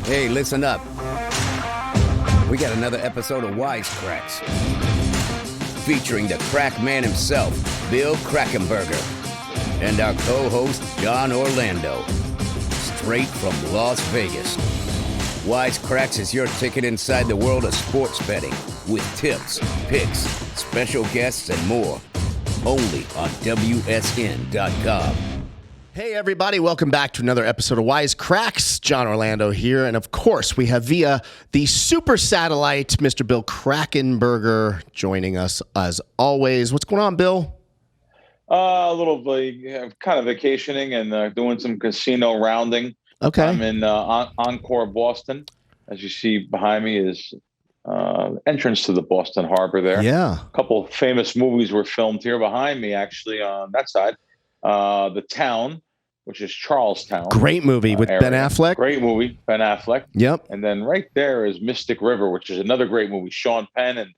Hey, listen up. We got another episode of Wisecracks featuring the crack man himself, Bill Krackomberger, and our co-host, John Orlando, straight from Las Vegas. Wisecracks is your ticket inside the world of sports betting with tips, picks, special guests, and more. Only on WSN.com. Hey, everybody. Welcome back to another episode of Wisecracks. John Orlando here. And, of course, we have via the super satellite, Mr. Bill Krackomberger joining us as always. What's going on, Bill? A little kind of vacationing and doing some casino rounding. Okay. I'm in Encore, Boston. As you see behind me is entrance to the Boston Harbor there. Yeah. A couple of famous movies were filmed here behind me, actually, on that side. The Town, which is Charlestown. Great movie with area. Ben Affleck. Great movie, Ben Affleck. Yep. And then right there is Mystic River, which is another great movie. Sean Penn and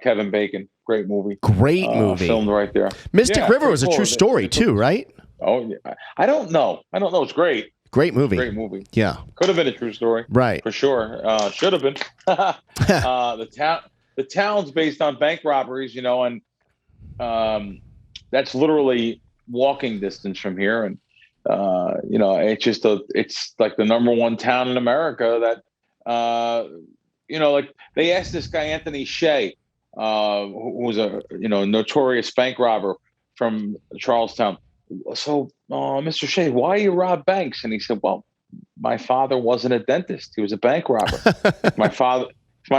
Kevin Bacon. Great movie. Great movie. Filmed right there. Mystic River was a true story, too, right? Oh, yeah. I don't know. It's great. Great movie. Great movie. Yeah. Could have been a true story. Right. For sure. Should have been. The town's based on bank robberies, and that's literally walking distance from here. And, it's like the number one town in America that, like they asked this guy, Anthony Shea, who was a, notorious bank robber from Charlestown. So, Mr. Shea, why you rob banks? And he said, well, my father wasn't a dentist. He was a bank robber. If my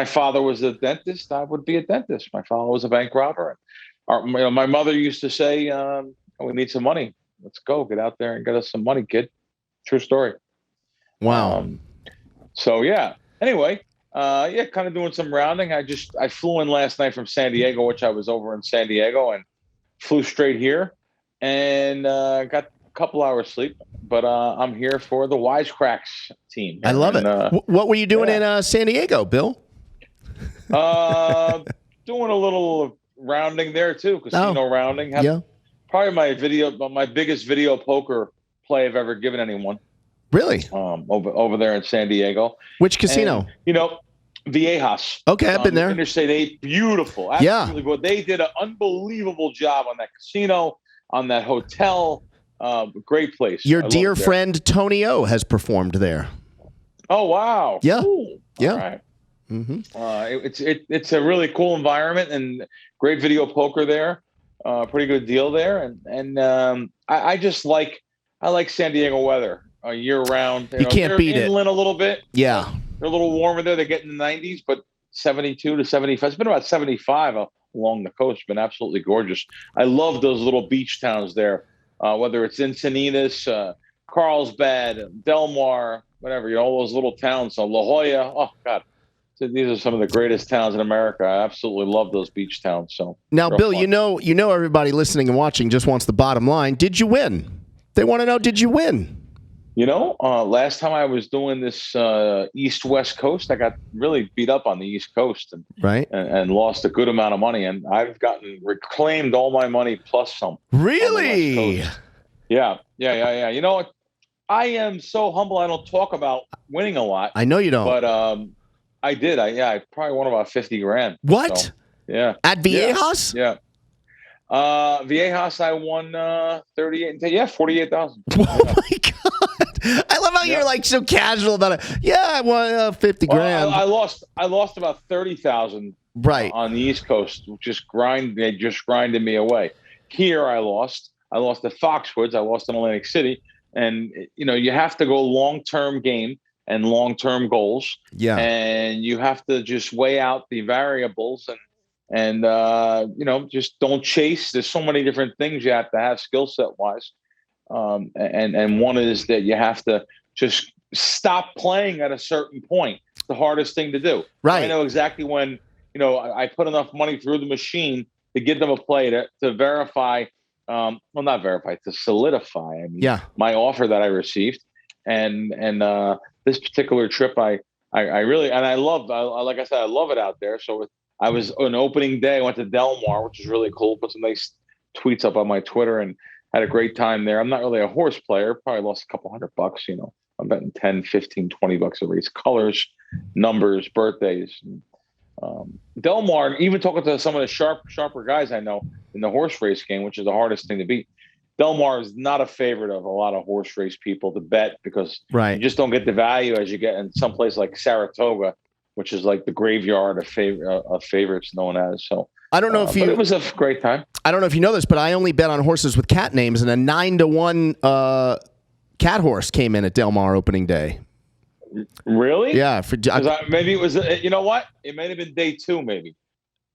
father was a dentist, I would be a dentist. My father was a bank robber. My mother used to say, we need some money. Let's go. Get out there and get us some money, kid. True story. Wow. Anyway, kind of doing some rounding. I flew in last night from San Diego, which I was over in San Diego, and flew straight here and got a couple hours sleep. But I'm here for the Wisecracks team. I love it. What were you doing in San Diego, Bill? Doing a little rounding there too, casino rounding. Probably my biggest video poker play I've ever given anyone. Really? Over there in San Diego. Which casino? And, Viejas. Okay, I've been there. Interstate 8, beautiful. Absolutely. But they did an unbelievable job on that casino, on that hotel. Great place. Your dear friend Tony O has performed there. Oh wow! Yeah, cool. Yeah. All right. Mm-hmm. It's a really cool environment and great video poker there. Pretty good deal there, and I just like San Diego weather year round. You can't beat it. Inland a little bit. Yeah, they're a little warmer there. They get in the 90s, but 72 to 75. It's been about 75 along the coast. It's been absolutely gorgeous. I love those little beach towns there. Whether it's Encinitas, Carlsbad, Del Mar, whatever, all those little towns. So La Jolla, oh God, so these are some of the greatest towns in America. I absolutely love those beach towns. So now, Bill, fun. you know, everybody listening and watching just wants the bottom line. Did you win? They want to know, did you win? Last time I was doing this East-West Coast, I got really beat up on the East Coast and lost a good amount of money. And I've reclaimed all my money plus some. Really? Yeah. You know what? I am so humble. I don't talk about winning a lot. I know you don't. But I did. I probably won about 50 grand. What? So, yeah. At Viejas? Yeah. Viejas, I won 48,000. Oh my God. I love how you're like so casual about it. Yeah, I won 50 grand. I lost about 30,000 on the East Coast. They just grinded me away. Here I lost at Foxwoods. I lost in Atlantic City. And, you have to go long-term game and long-term goals. Yeah. And you have to just weigh out the variables and just don't chase. There's so many different things you have to have skill set wise. And one is that you have to just stop playing at a certain point. It's the hardest thing to do. Right. I know exactly when, I put enough money through the machine to give them a play to verify, not verify, to solidify. My offer that I received. And this particular trip, I really, and I like I said, I love it out there. So I was on opening day. I went to Del Mar, which is really cool. Put some nice tweets up on my Twitter and had a great time there. I'm not really a horse player. Probably lost a couple $100, I'm betting 10, 15, $20 a race. Colors, numbers, birthdays. Del Mar, even talking to some of the sharper guys I know in the horse race game, which is the hardest thing to beat. Del Mar is not a favorite of a lot of horse race people to bet because you just don't get the value as you get in some place like Saratoga, which is like the graveyard of favorites known as. So I don't know if it was a great time. I don't know if you know this, but I only bet on horses with cat names, and a 9-1 cat horse came in at Del Mar opening day. Really? Yeah. Maybe it was. You know what? It may have been day 2. Maybe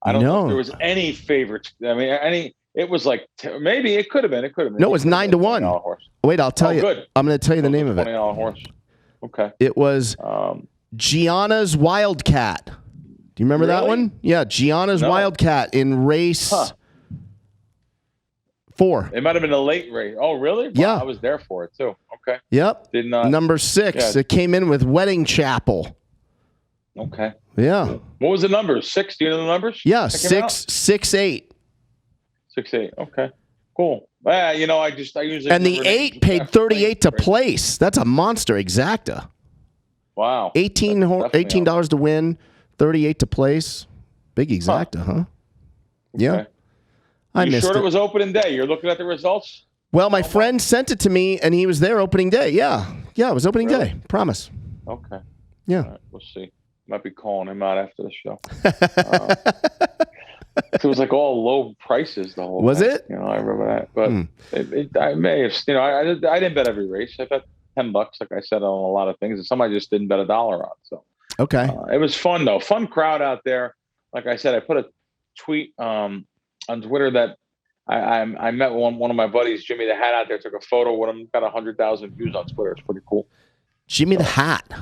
I don't know if there was any favorites. I mean, any. It was like maybe it could have been. It could have been. No, it was 9-1. Wait, I'll tell you. Good. I'm going to tell you the name of it. $20 horse. Okay. It was Gianna's Wildcat. Do you remember that one? Yeah, Gianna's Wildcat in race 4. It might have been a late race. Oh, really? Yeah. Wow, I was there for it too. Okay. Yep. Did not. Number 6. Yeah. It came in with Wedding Chapel. Okay. Yeah. What was the numbers? 6? Do you know the numbers? Yeah, 6, 6, 8. 6, 8. Okay. Cool. I usually. And the 8 paid 38 to place. That's a monster exacta. Wow. $18 to win, 38 to place. Big exacta, huh? Okay. Yeah. I missed it. It was opening day? You're looking at the results? Well, my friend sent it to me, and he was there opening day. Yeah. Yeah, it was opening day. Promise. Okay. Yeah. All right, we'll see. Might be calling him out after the show. It was like all low prices the whole Was time. it? I remember that. But I may have, I didn't bet every race. I bet $10, like I said, on a lot of things. And some I just didn't bet $1 on. So okay. It was fun, though. Fun crowd out there. Like I said, I put a tweet on Twitter that I met one of my buddies, Jimmy the Hat, out there, took a photo with him, got 100,000 views on Twitter. It's pretty cool. Jimmy the Hat.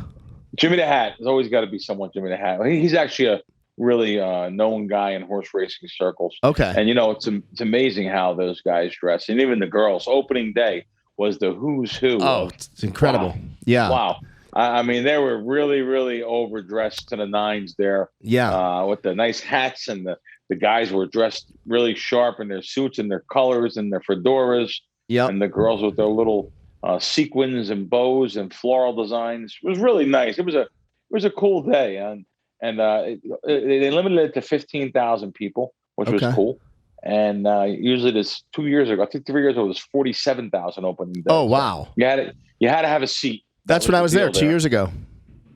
Jimmy the Hat. There's always got to be someone Jimmy the Hat. He's actually a really known guy in horse racing circles. Okay. And, it's amazing how those guys dress. And even the girls. Opening day was the who's who. Oh, it's incredible. Wow. Yeah. Wow. I mean, they were really, really overdressed to the nines there. Yeah. With the nice hats, and the guys were dressed really sharp in their suits and their colors and their fedoras. Yeah. And the girls with their little sequins and bows and floral designs. It was really nice. It was a cool day. And they limited it to 15,000 people, which was cool. And usually this 2 years ago, I think 3 years ago, it was 47,000 opening day. Oh, wow. So you had to have a seat. That's when I was there 2 years ago.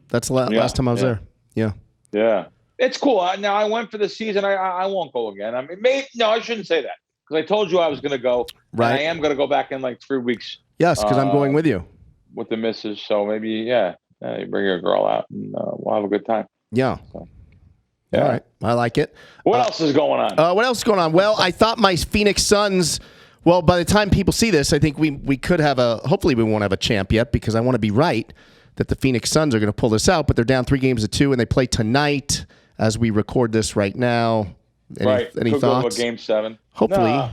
That's the last time I was there. Yeah. Yeah. It's cool. Now, I went for the season. I won't go again. I mean, I shouldn't say that because I told you I was going to go. Right. And I am going to go back in like 3 weeks. Yes, because I'm going with you. With the missus. So maybe, you bring your girl out and we'll have a good time. Yeah. So, yeah. All right. I like it. What else is going on? What else is going on? Well, I thought my Phoenix Suns, well, by the time people see this, I think we could have hopefully we won't have a champ yet because I want to be right that the Phoenix Suns are going to pull this out, but they're down 3-2 and they play tonight as we record this right now. Any Could thoughts? Go to a Game 7. Hopefully. Nah.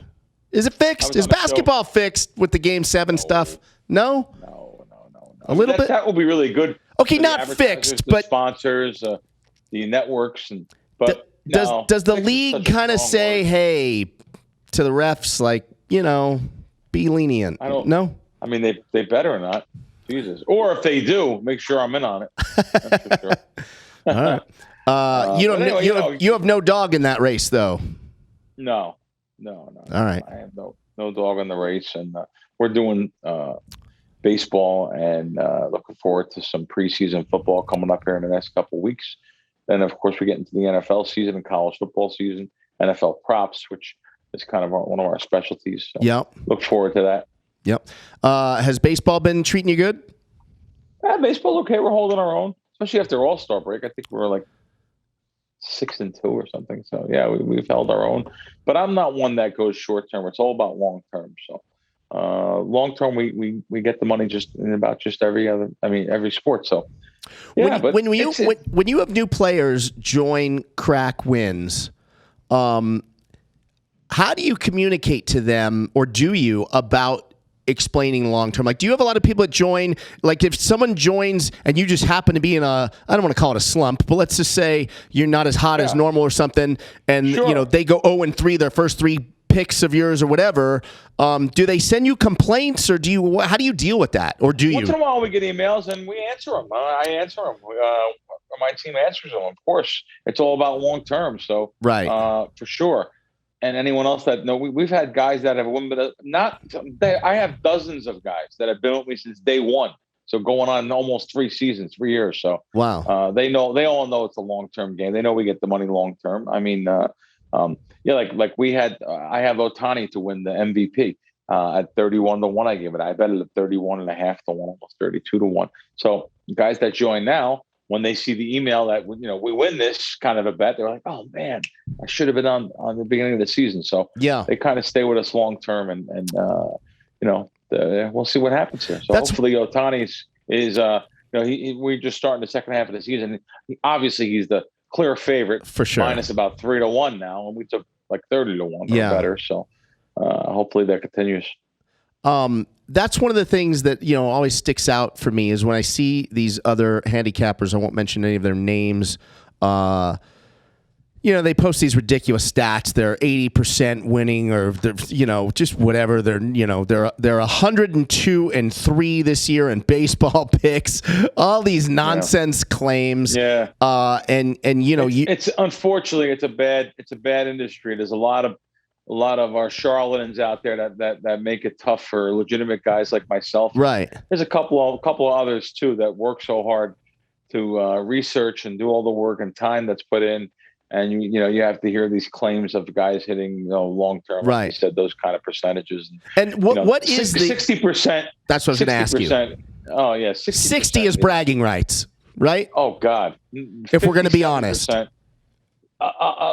Is it fixed? Is basketball fixed with the Game 7 stuff? No? No. A little bit? That will be really good. Okay, not fixed, but sponsors, the networks, does the league kind of say, hey, to the refs, like, be lenient? No? I mean, they better not. Jesus. Or if they do, make sure I'm in on it. That's for sure. All right. You have no dog in that race, though. No. All right. I have no dog in the race, and we're doing baseball and looking forward to some preseason football coming up here in the next couple of weeks. Then, of course, we get into the NFL season and college football season, NFL props, which is kind of one of our specialties. So yep. Look forward to that. Yep. Has baseball been treating you good? Baseball's okay. We're holding our own, especially after All-Star break. I think we were like 6-2 or something. So, yeah, we've held our own. But I'm not one that goes short-term. It's all about long-term. So, long-term, we get the money just in about just every sport. So, yeah. When you have new players join Crack Wins, how do you communicate to them, or do you, about explaining long-term? Like, do you have a lot of people that join? Like, if someone joins and you just happen to be in I don't want to call it a slump, but let's just say you're not as hot as normal or something, and sure. they go 0-3 their first 3 picks of yours or whatever, do they send you complaints, or how do you deal with that, or do you? Once in a while we get emails and we answer them. I answer them. My team answers them. Of course, it's all about long term. So Right. For sure. And anyone else that we've had guys that have I have dozens of guys that have been with me since day one. So going on almost 3 years. So Wow. they all know it's a long term game. They know we get the money long term. I mean, like we had, I have Ohtani to win the MVP at 31-1. I gave it. I bet it at 31.5-1, almost 32-1. So guys that join now, when they see the email that we win this kind of a bet, they're like, "Oh man, I should have been on the beginning of the season." So yeah, they kind of stay with us long term, and we'll see what happens here. So hopefully Ohtani's is we're just starting the second half of the season. Obviously, he's the clear favorite for sure, minus about 3-1 now, and we took like 30-1 or better. So hopefully that continues. That's one of the things that always sticks out for me is when I see these other handicappers. I won't mention any of their names. They post these ridiculous stats. They're 80% winning, or they're just whatever. They're 102-3 this year in baseball picks. All these nonsense claims. Yeah. It's unfortunately it's a bad industry. There's a lot of our charlatans out there that make it tough for legitimate guys like myself. Right. There's a couple of others too that work so hard to research and do all the work and time that's put in. And you have to hear these claims of guys hitting long term. Right. Like you said, those kind of percentages. And what is 60%? That's what I was going to ask you. Oh yeah, 60 is bragging rights, right? Oh God. If we're going to be honest.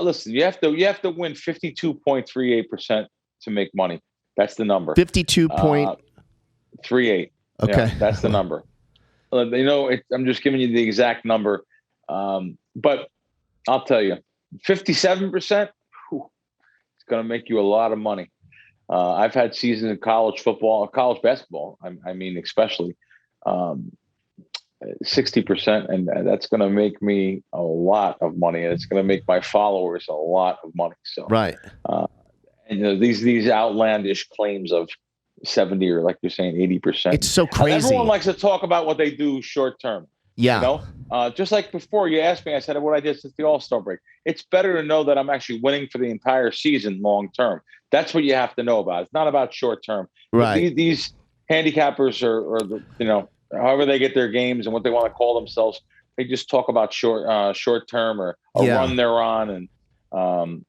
Listen, you have to win 52.38% to make money. That's the number. 52.38. Okay, yeah, that's the number. I'm just giving you the exact number, but I'll tell you, 57%. It's going to make you a lot of money. I've had seasons in college football, college basketball. I mean, especially 60%, and that's going to make me a lot of money, and it's going to make my followers a lot of money. So right, and these outlandish claims of 70 or like you're saying 80%. It's so crazy. Everyone likes to talk about what they do short term. Yeah, just like before you asked me, I said what I did since the All-Star break. It's better to know that I'm actually winning for the entire season long term. That's what you have to know about. It's not about short term. Right. These handicappers or however they get their games and what they want to call themselves, they just talk about short term or a run they're on, and and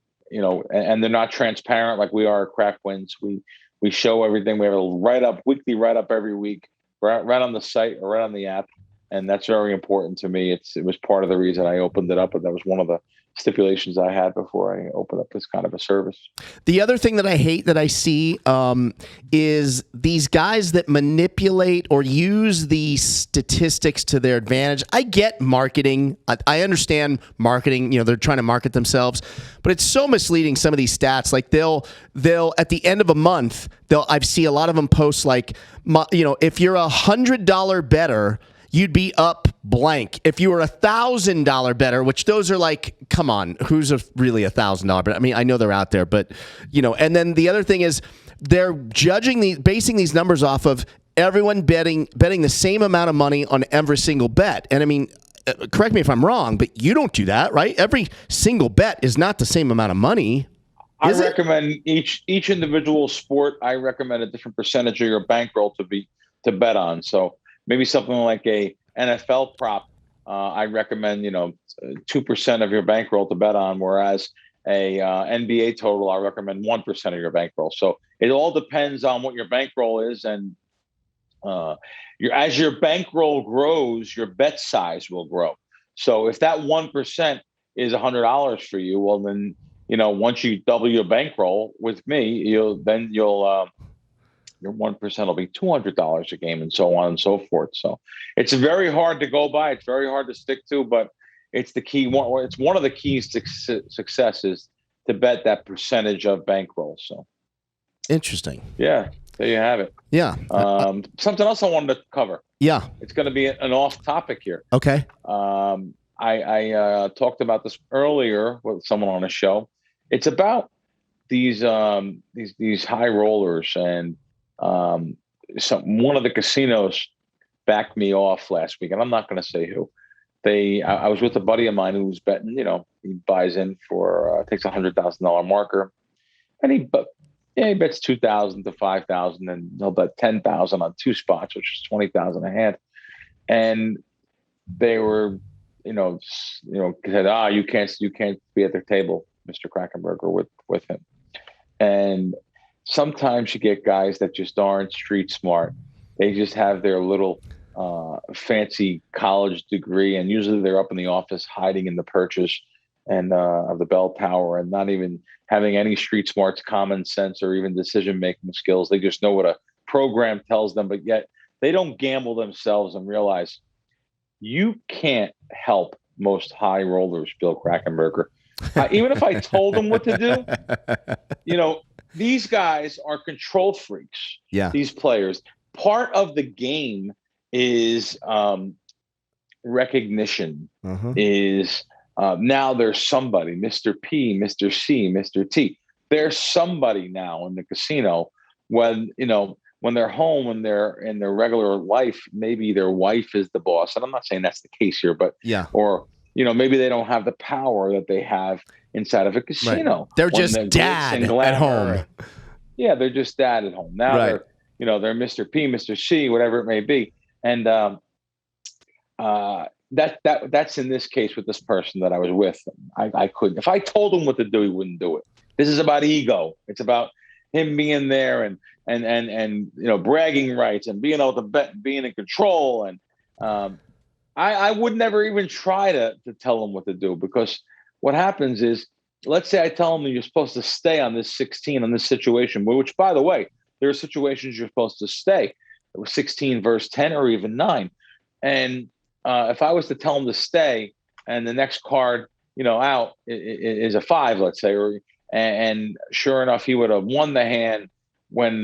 they're not transparent like we are at Crack Wins. We show everything. We have a weekly write up every week, right on the site or right on the app, and that's very important to me. It was part of the reason I opened it up, and that was one of the stipulations I had before I opened up this kind of a service. The other thing that I hate that I see is these guys that manipulate or use the statistics to their advantage. I get marketing. I understand marketing. They're trying to market themselves, but it's so misleading. Some of these stats, like they'll at the end of a month, I see a lot of them post like, if you're $100 better, you'd be up blank. If you were $1,000 better, which those are like, come on, who's really $1,000 better? I mean, I know they're out there, but and then the other thing is they're basing these numbers off of everyone betting the same amount of money on every single bet. And I mean, correct me if I'm wrong, but you don't do that, right? Every single bet is not the same amount of money. I recommend each individual sport. I recommend a different percentage of your bankroll to bet on. So maybe something like a NFL prop, I recommend 2% of your bankroll to bet on, whereas a NBA total, I recommend 1% of your bankroll. So it all depends on what your bankroll is, and as your bankroll grows, your bet size will grow. So if that 1% is $100 for you, well then once you double your bankroll with me, your 1% will be $200 a game, and so on and so forth. So it's very hard to go by. It's very hard to stick to, but it's the key. It's one of the keys to success is to bet that percentage of bankroll. So interesting. Yeah, there you have it. Yeah. Something else I wanted to cover. Yeah. It's going to be an off topic here. Okay. I talked about this earlier with someone on a show. It's about these high rollers, and one of the casinos backed me off last week, and I'm not going to say who. I was with a buddy of mine who was betting. He buys in for takes $100,000 marker, and he bets 2,000 to 5,000, and he'll bet 10,000 on two spots, which is 20,000 a hand. And they were, said, you can't be at the table, Mr. Krackomberger, with him. And sometimes you get guys that just aren't street smart. They just have their little fancy college degree, and usually they're up in the office hiding in the perches and of the bell tower, and not even having any street smarts, common sense, or even decision-making skills. They just know what a program tells them, but yet they don't gamble themselves and realize you can't help most high rollers, Bill Krackomberger. Even if I told them what to do, these guys are control freaks. Yeah. These players. Part of the game is recognition. Is now there's somebody, Mr. P, Mr. C, Mr. T. There's somebody now in the casino when they're home, when they're in their regular life, maybe their wife is the boss. And I'm not saying that's the case here, but or maybe they don't have the power that they have inside of a casino. Right. They're just dad at home. Yeah, they're just dad at home. Now they're Mr. P, Mr. C, whatever it may be. And that's in this case with this person that I was with. I couldn't. If I told him what to do, he wouldn't do it. This is about ego. It's about him being there and bragging rights and being able to bet, and being in control. And I would never even try to tell him what to do, because what happens is, let's say I tell him that you're supposed to stay on this 16 on this situation, which, by the way, there are situations you're supposed to stay. It was 16 verse 10 or even 9. And if I was to tell him to stay, and the next card, out is a 5, let's say, and sure enough, he would have won the hand when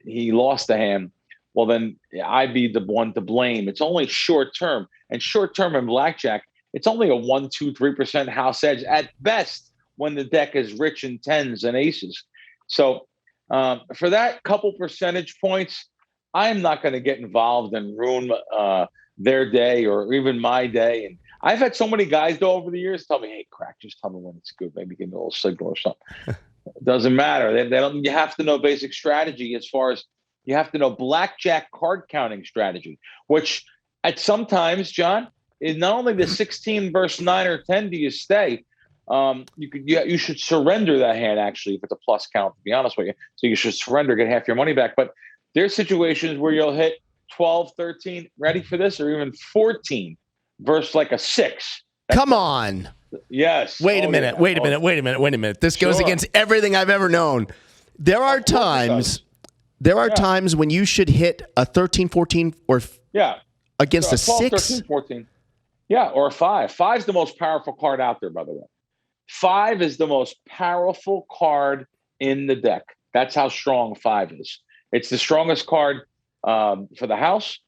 he lost the hand. Well, then I'd be the one to blame. It's only short term, and short term in blackjack, it's only a 1, 2, 3% house edge at best when the deck is rich in 10s and aces. So for that couple percentage points, I'm not going to get involved and ruin their day or even my day. And I've had so many guys though over the years tell me, "Hey, Crack, just tell me when it's good. Maybe give me a little signal or something." It doesn't matter. They don't. You have to know basic strategy, as far as you have to know blackjack card counting strategy, which at sometimes, John, is not only the 16 versus 9 or 10 do you stay. You should surrender that hand, actually, if it's a plus count, to be honest with you. So you should surrender, get half your money back. But there's situations where you'll hit 12, 13, ready for this, or even 14 versus like a 6. Come on. Yes. Wait a minute. This goes against everything I've ever known. There are times when you should hit a 13, 14, or against so a 12, 6. 13, 14. Yeah, or a 5. 5 is the most powerful card out there, by the way. 5 is the most powerful card in the deck. That's how strong 5 is. It's the strongest card for the house.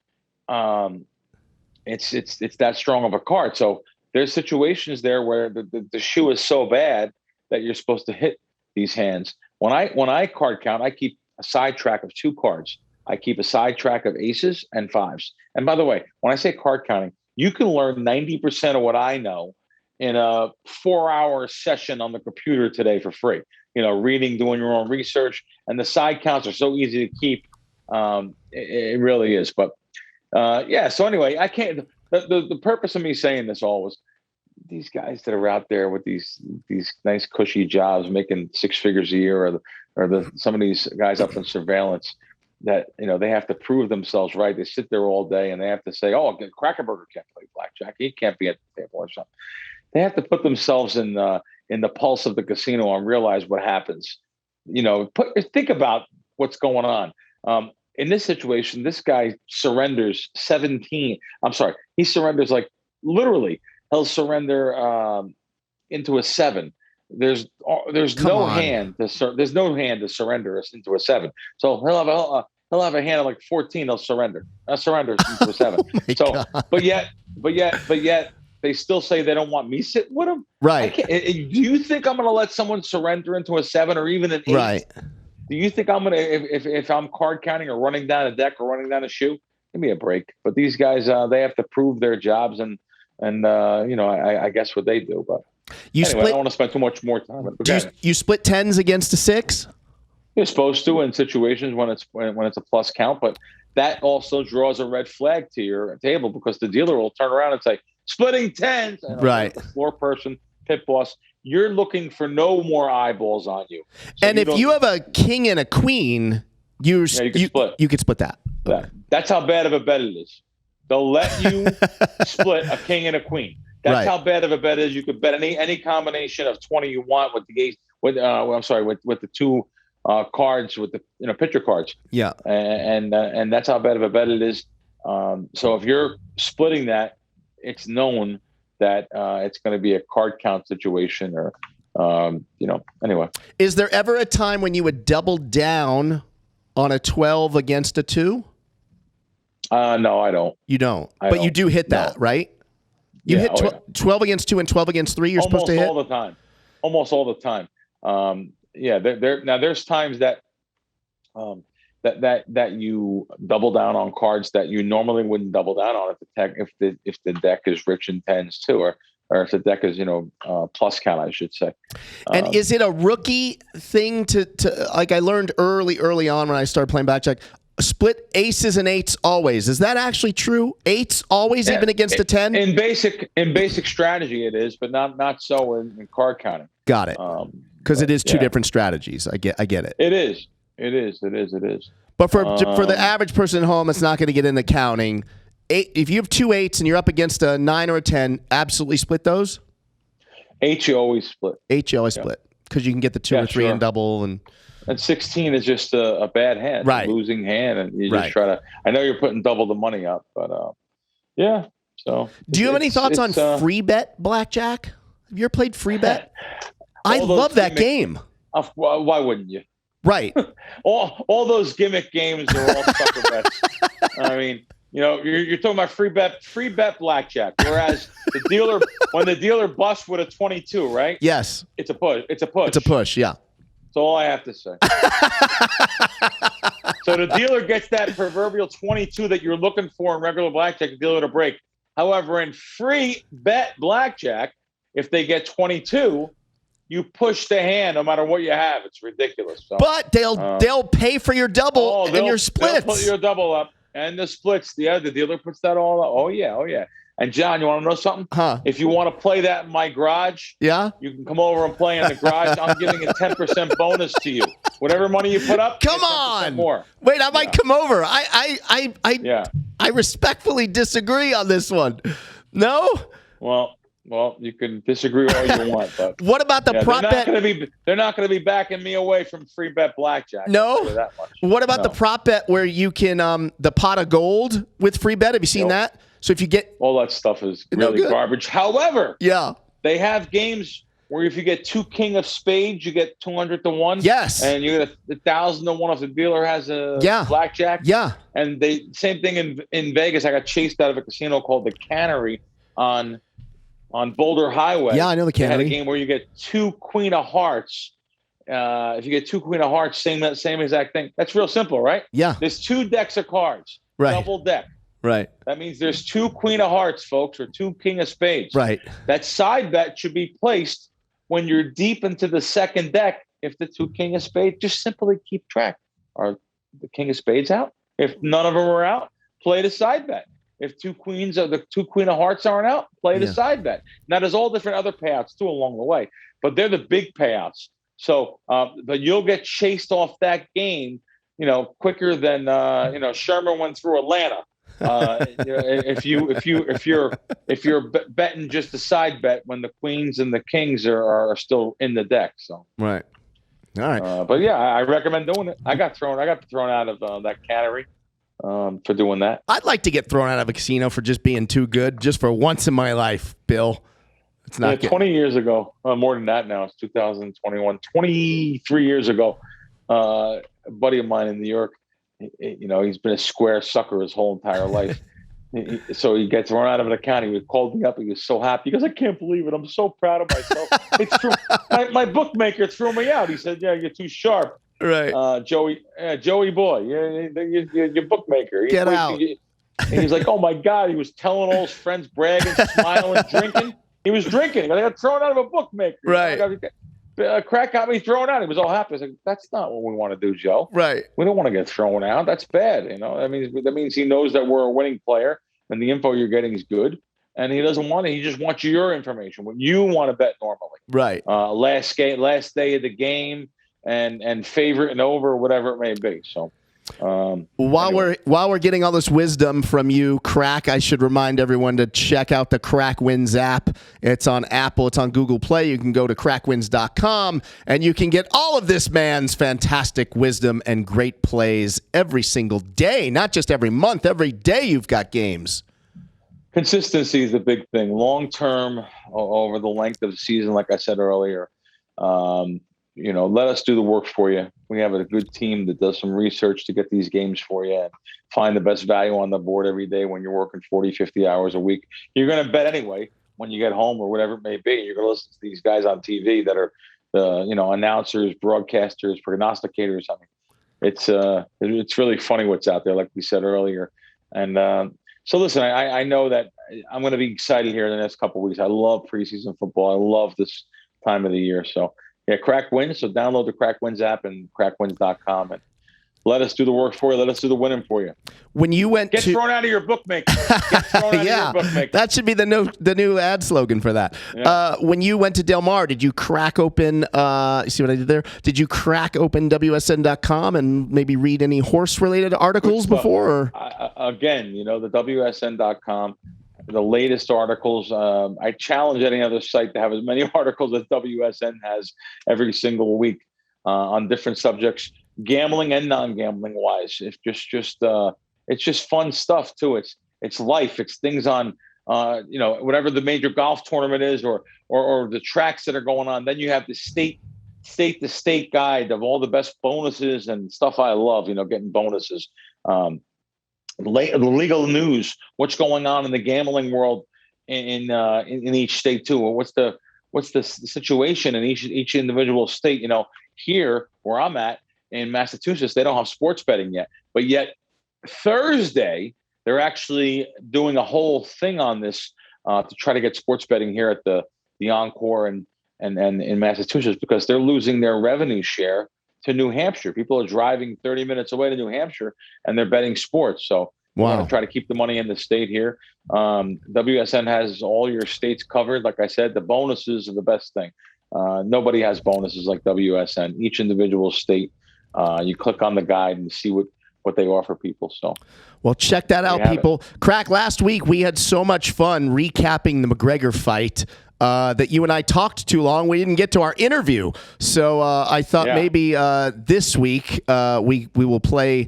It's that strong of a card. So there's situations there where the shoe is so bad that you're supposed to hit these hands. When I card count, I keep a side track of 2 cards. I keep a side track of aces and 5s. And by the way, when I say card counting, you can learn 90% of what I know in a 4-hour session on the computer today for free. Reading, doing your own research, and the side counts are so easy to keep. It really is. But so anyway, I can't. The purpose of me saying this all was these guys that are out there with these nice cushy jobs, making 6 figures a year, or some of these guys up in surveillance that they have to prove themselves right. They sit there all day and they have to say, "Oh, Krackomberger can't play blackjack. He can't be at the table," or something. They have to put themselves in the pulse of the casino and realize what happens. Think about what's going on. In this situation, this guy surrenders 17. I'm sorry, he surrenders like literally. He'll surrender into a 7. There's no hand to surrender us into a 7. So he'll have a hand of like 14. He'll surrender into a 7. God. But yet they still say they don't want me sitting with them. Right. Do you think I'm going to let someone surrender into a 7 or even an 8? Right. Do you think I'm going to, if I'm card counting or running down a deck or running down a shoe, give me a break. But these guys, they have to prove their jobs and I guess what they do. But anyway, I don't want to spend too much more time. You split 10s against a 6? You're supposed to in situations when it's a plus count, but that also draws a red flag to your table because the dealer will turn around and say, splitting 10s. And right. The floor person, pit boss, you're looking for no more eyeballs on you. So and if you have a king and a queen, you could split that. Okay. That's how bad of a bet it is. They'll let you split a king and a queen. That's how bad of a bet it is. You could bet any combination of 20 you want with the ace, with the 2 cards, with the picture cards. Yeah. And that's how bad of a bet it is. So if you're splitting that, it's known that it's going to be a card count situation or, anyway. Is there ever a time when you would double down on a 12 against a 2? No, I don't. You don't. But you do hit that, right? You hit 12 against 2 and 12 against 3 you're supposed to hit? Almost all the time. There's times that that you double down on cards that you normally wouldn't double down on if the deck is rich in 10s too, or if the deck is plus count, I should say. And is it a rookie thing to like I learned early on when I started playing blackjack? Split aces and 8s always. Is that actually true? 8s always, even against a 10? In basic strategy, it is, but not so in card counting. Got it. Because it is two different strategies. I get it. It is. But for the average person at home, it's not going to get into counting. If you have 2 8s and you're up against a 9 or a 10, absolutely split those. 8 you always split. 8 you always split because you can get the 2 or 3 and double And 16 is just a bad hand, right? A losing hand, and you just try to. I know you're putting double the money up, but yeah. So, do you have any thoughts on free bet blackjack? Have you ever played free bet? I love that game. Why wouldn't you? Right. all those gimmick games are all sucker bets. I mean, you're talking about free bet blackjack. Whereas when the dealer busts with a 22, right? Yes. It's a push. It's a push. Yeah. That's all I have to say. So the dealer gets that proverbial 22 that you're looking for in regular blackjack, the dealer to break. However, in free bet blackjack, if they get 22, you push the hand no matter what you have. It's ridiculous. So, but they'll pay for your double and your splits. They'll put your double up and the splits. The dealer puts that all up. Oh yeah. And John, you want to know something? Huh? If you want to play that in my garage, you can come over and play in the garage. I'm giving a 10% bonus to you. Whatever money you put up, come on. More. Wait, I might come over. I respectfully disagree on this one. No? Well, you can disagree all you want, but what about the prop bet? They're not going to be backing me away from free bet blackjack. No. That much. What about the prop bet where you can the pot of gold with free bet? Have you seen that? So if you get all that stuff is really garbage. However, they have games where if you get 2 king of spades, you get 200 to 1. Yes, and you get 1,000 to 1 if the dealer has a blackjack. Yeah, and same thing in Vegas. I got chased out of a casino called the Cannery on Boulder Highway. Yeah, I know the Cannery. They had a game where you get 2 queen of hearts. If you get 2 queen of hearts, same exact thing. That's real simple, right? Yeah. There's 2 decks of cards. Right. Double deck. Right. That means there's 2 queen of hearts, folks, or 2 king of spades. Right. That side bet should be placed when you're deep into the second deck. If the 2 king of spades, just simply keep track. Are the king of spades out? If none of them are out, play the side bet. If 2 queens of the 2 queen of hearts aren't out, play the side bet. Now there's all different other payouts too along the way, but they're the big payouts. So, but you'll get chased off that game, quicker than Sherman went through Atlanta. If you're betting just a side bet when the queens and the kings are still in the deck. So right, all right. But yeah, I recommend doing it. I got thrown out of that Cannery for doing that. I'd like to get thrown out of a casino for just being too good, just for once in my life, Bill. It's not 20 years ago, more than that now. It's 2021. 23 years ago, a buddy of mine in New York. He's been a square sucker his whole entire life. So he gets run out of an account. He called me up. He was so happy. He goes, I can't believe it. I'm so proud of myself. It's true. My bookmaker threw me out. He said, yeah, you're too sharp. Right. Joey boy, your bookmaker. Get out. And he's like, oh my God. He was telling all his friends, bragging, smiling, drinking. He was drinking. I got thrown out of a bookmaker. Right. Crack got me thrown out. He was all happy. I was like, that's not what we want to do, Joe. Right. We don't want to get thrown out. That's bad. I mean, that means he knows that we're a winning player and the info you're getting is good. And he doesn't want it. He just wants your information. What you want to bet normally. Right. Last day of the game and favorite and over, whatever it may be. So. While we're getting all this wisdom from you, Crack, I should remind everyone to check out the Crack Wins app. It's on Apple, it's on Google Play. You can go to crackwins.com and you can get all of this man's fantastic wisdom and great plays every single day, not just every month. Every day you've got games. Consistency is the big thing. Long term, over the length of the season, like I said earlier. Let us do the work for you. We have a good team that does some research to get these games for you and find the best value on the board every day when you're working 40, 50 hours a week. You're going to bet anyway when you get home or whatever it may be. You're going to listen to these guys on TV that are, announcers, broadcasters, prognosticators. I mean, it's really funny what's out there, like we said earlier. And so listen, I know that I'm going to be excited here in the next couple of weeks. I love preseason football. I love this time of the year. So, yeah, Crack Wins. So download the Crack Wins app and crackwins.com and let us do the work for you. Let us do the winning for you. When you went Get thrown out of your bookmaker. Get thrown out of your bookmaker. That should be the new ad slogan for that. Yeah. When you went to Del Mar, did you crack open, you see what I did there? Did you crack open WSN.com and maybe read any horse-related articles before? Or? Again, the WSN.com. The latest articles. I challenge any other site to have as many articles as WSN has every single week on different subjects, gambling and non-gambling wise. It's just fun stuff too. It's life. It's things on whatever the major golf tournament is or the tracks that are going on. Then you have the state to state guide of all the best bonuses and stuff. I love getting bonuses. The legal news, what's going on in the gambling world in each state too, or what's the situation in each individual state. Here where I'm at in Massachusetts, they don't have sports betting yet, but yet Thursday they're actually doing a whole thing on this to try to get sports betting here at the Encore and in Massachusetts, because they're losing their revenue share to New Hampshire. People are driving 30 minutes away to New Hampshire and they're betting sports. So we're going to try to keep the money in the state here. WSN has all your states covered. Like I said, the bonuses are the best thing. Nobody has bonuses like WSN. Each individual state, you click on the guide and see what they offer people. So, well, check that out, people. Crack, last week we had so much fun recapping the McGregor fight that you and I talked too long. We didn't get to our interview. So I thought maybe this week we will play.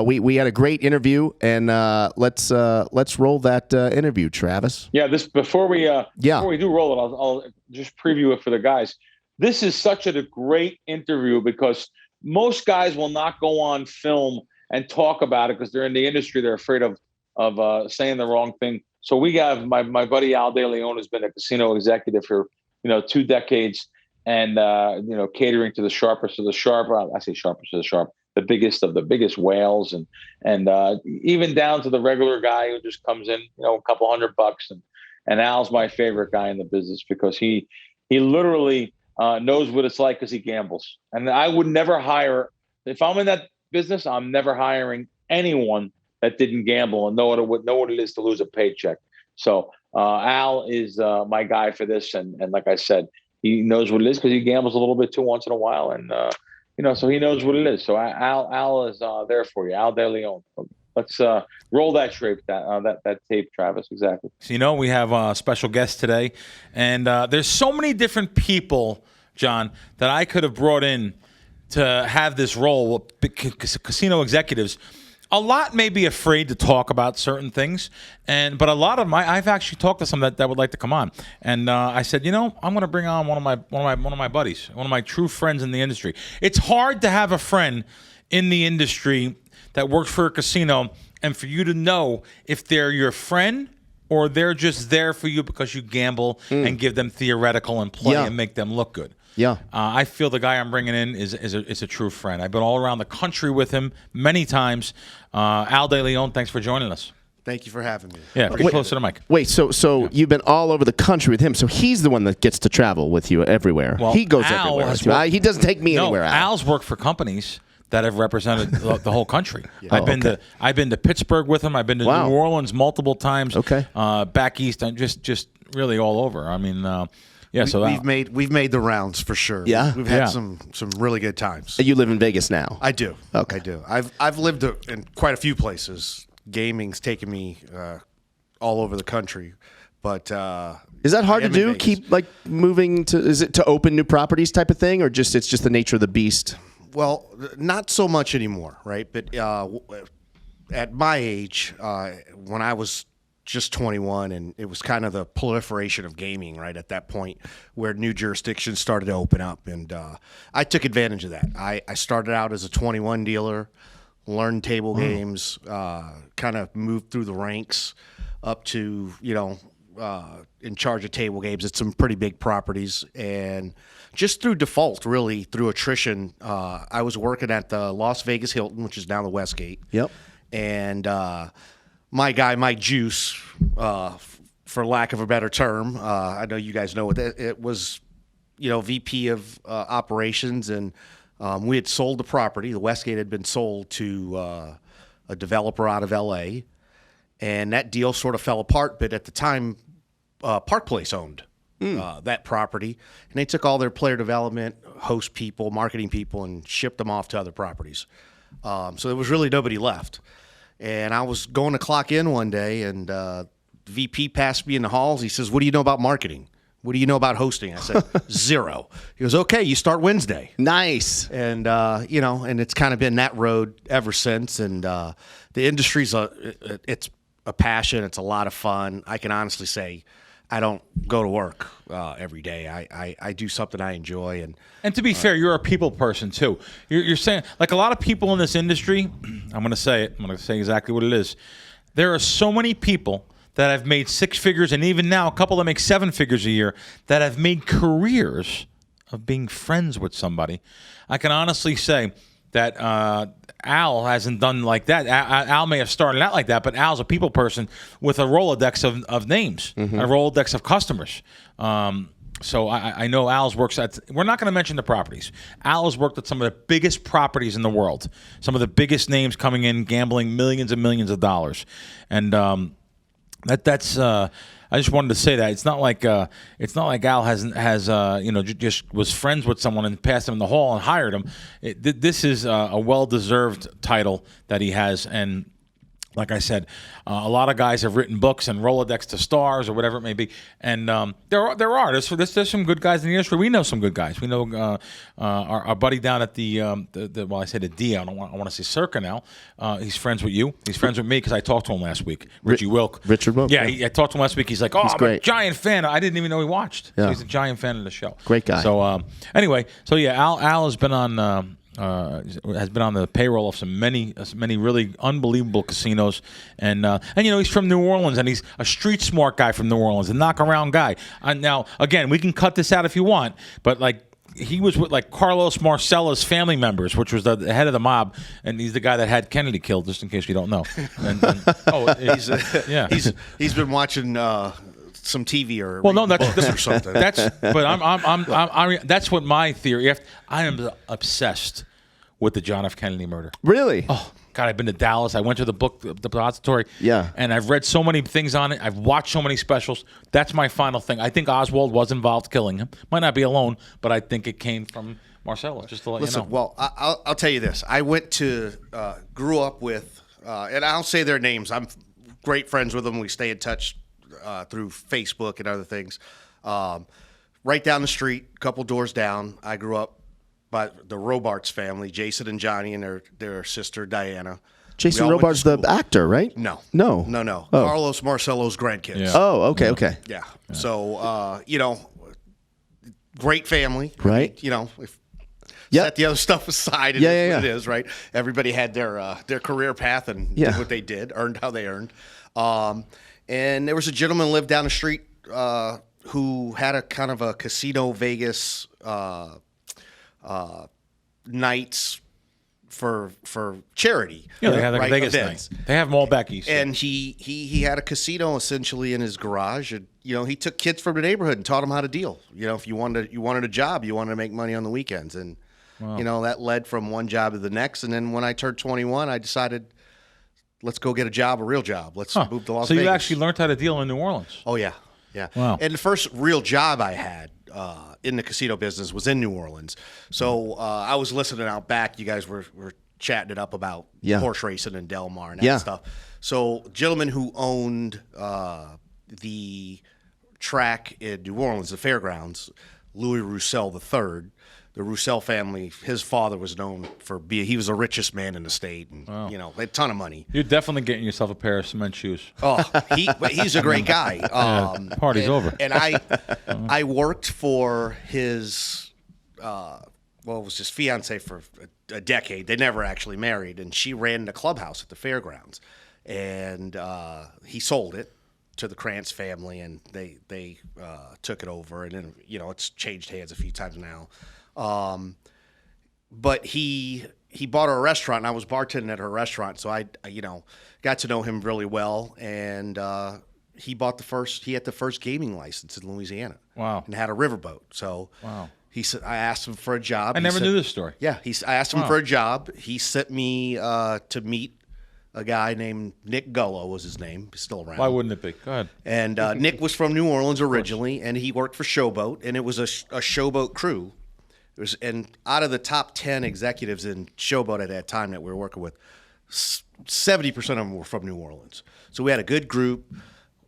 We had a great interview, and let's roll that interview, Travis. Yeah, before we do roll it, I'll just preview it for the guys. This is such a great interview because most guys will not go on film and talk about it because they're in the industry. They're afraid of saying the wrong thing. So we have my buddy Al De Leon, who's been a casino executive for 2 decades, and catering to the sharpest of the sharp. I say sharpest of the sharp, the biggest of the biggest whales, and even down to the regular guy who just comes in, a couple $100. And Al's my favorite guy in the business because he literally knows what it's like because he gambles. And I would never hire, if I'm in that business, I'm never hiring anyone that didn't gamble and know what it is to lose a paycheck. So Al is my guy for this, and like I said, he knows what it is because he gambles a little bit too once in a while, and so he knows what it is. So Al is there for you, Al De Leon. Let's roll that tape, Travis. Exactly. So, we have a special guest today, and there's so many different people, John, that I could have brought in to have this role, casino executives. A lot may be afraid to talk about certain things, but a lot of I've actually talked to some that would like to come on, and I said, I'm going to bring on one of my buddies, one of my true friends in the industry. It's hard to have a friend in the industry that works for a casino and for you to know if they're your friend or they're just there for you because you gamble and give them theoretical and play and make them look good. Yeah. I feel the guy I'm bringing in is a true friend. I've been all around the country with him many times. Al De Leon, thanks for joining us. Thank you for having me. Yeah, get close to the mic. Wait, so you've been all over the country with him. So he's the one that gets to travel with you everywhere. Well, he goes Al everywhere. has with you. worked- He doesn't take me anywhere. Al. Al's worked for companies that have represented the whole country. I've been to Pittsburgh with him. I've been to Wow. New Orleans multiple times. Okay. Back east, and just really all over. I mean, so we've made the rounds for sure. Yeah? we've had Yeah. some really good times. You live in Vegas now. I do. Okay. I do. I've lived in quite a few places. Gaming's taken me all over the country, but Is that hard I to am in do? Vegas. Keep like moving to? Is it to open new properties type of thing, or it's just the nature of the beast? Well, not so much anymore, right? But at my age, when I was just 21, and it was kind of the proliferation of gaming, right, at that point, where new jurisdictions started to open up, and I took advantage of that. I started out as a 21 dealer, learned table games, kind of moved through the ranks up to, in charge of table games at some pretty big properties, and just through default, really through attrition, I was working at the Las Vegas Hilton, which is now the Westgate. Yep. And my guy, Mike Juice, for lack of a better term, I know you guys know what it was, VP of operations, and we had sold the property. The Westgate had been sold to a developer out of L.A., and that deal sort of fell apart. But at the time, Park Place owned that property, and they took all their player development, host people, marketing people, and shipped them off to other properties. So there was really nobody left. And I was going to clock in one day, and the VP passed me in the halls. He says, "What do you know about marketing? What do you know about hosting?" I said, "Zero." He goes, "Okay, you start Wednesday." Nice. And and it's kind of been that road ever since. And the industry's it's a passion. It's a lot of fun. I can honestly say I don't go to work every day. I do something I enjoy. And to be fair, you're a people person too. You're saying, like a lot of people in this industry, I'm going to say it. I'm going to say exactly what it is. There are so many people that have made six figures, and even now a couple that make seven figures a year, that have made careers of being friends with somebody. I can honestly say that Al hasn't done like that. Al may have started out like that, but Al's a people person with a Rolodex of names, a Rolodex of customers. So I know Al's works at, we're not going to mention the properties. Al has worked at some of the biggest properties in the world, some of the biggest names coming in, gambling millions and millions of dollars. And that's I just wanted to say that it's not like Al just was friends with someone and passed him in the hall and hired him. This is a well-deserved title that he has, and like I said, a lot of guys have written books and Rolodex to stars or whatever it may be, and there's some good guys in the industry. We know some good guys. We know our buddy down at the I say the D. I want to say Circa now. He's friends with you. He's friends with me because I talked to him last week. Richard Wilk. Yeah, I talked to him last week. He's like, I'm great. a giant fan. I didn't even know he watched. Yeah. So he's a giant fan of the show. Great guy. So anyway, Al has been on. Has been on the payroll of many really unbelievable casinos, and he's from New Orleans, and he's a street smart guy from New Orleans, a knock around guy. Now again, we can cut this out if you want, but he was with Carlos Marcella's family members, which was the head of the mob, and he's the guy that had Kennedy killed. Just in case you don't know. He's been watching some TV or that's or something. That's what my theory. I am obsessed with the John F. Kennedy murder. Really? Oh God, I've been to Dallas. I went to the book depository. Yeah. And I've read so many things on it. I've watched so many specials. That's my final thing. I think Oswald was involved killing him. Might not be alone, but I think it came from Marcella. Just to let you know. Well, I'll tell you this. I went to grew up with, and I'll say their names. I'm great friends with them. We stay in touch through Facebook and other things. Right down the street, a couple doors down, I grew up by the Robarts family, Jason and Johnny and their sister Diana. Jason Robards, the actor, right? No. Oh. Carlos Marcello's grandkids. Yeah. Oh, okay. Yeah. So, great family. Right. If Yep. set the other stuff aside. And Yeah, that's yeah, what it is, right? Everybody had their career path and Yeah. did what they did, earned how they earned. And there was a gentleman lived down the street who had a kind of a casino Vegas nights for charity. Yeah, they have like right, Vegas events. thing. They have them all back east. And he had a casino essentially in his garage, and he took kids from the neighborhood and taught them how to deal. If you wanted a job, you wanted to make money on the weekends, and that led from one job to the next. And then when I turned 21, I decided, let's go get a real job. Let's move to Las so Vegas. you actually learned how to deal in New Orleans. Oh yeah. Wow. And the first real job I had in the casino business was in New Orleans. So I was listening out back. You guys were chatting it up about horse racing and Del Mar and that stuff. So gentleman who owned the track in New Orleans, the fairgrounds, Louis Roussel III. The Roussel family, his father was known for he was the richest man in the state, and they had a ton of money. You're definitely getting yourself a pair of cement shoes. Oh, but he's a great guy. Party's over. And I worked for his, it was his fiance for a decade. They never actually married, and she ran the clubhouse at the fairgrounds, and he sold it to the Krantz family, and they took it over, and then it's changed hands a few times now. But he bought her a restaurant, and I was bartending at her restaurant, so I got to know him really well, and he had the first gaming license in Louisiana. Wow. And had a riverboat. So wow. He said, I asked him for a job. I never knew this story. Yeah, I asked him for a job. He sent me to meet a guy named Nick Gullo was his name. He's still around. Why wouldn't it be? Go ahead. And Nick was from New Orleans originally, and he worked for Showboat, and it was a Showboat crew. And out of the top 10 executives in Showboat at that time that we were working with, 70% of them were from New Orleans. So we had a good group,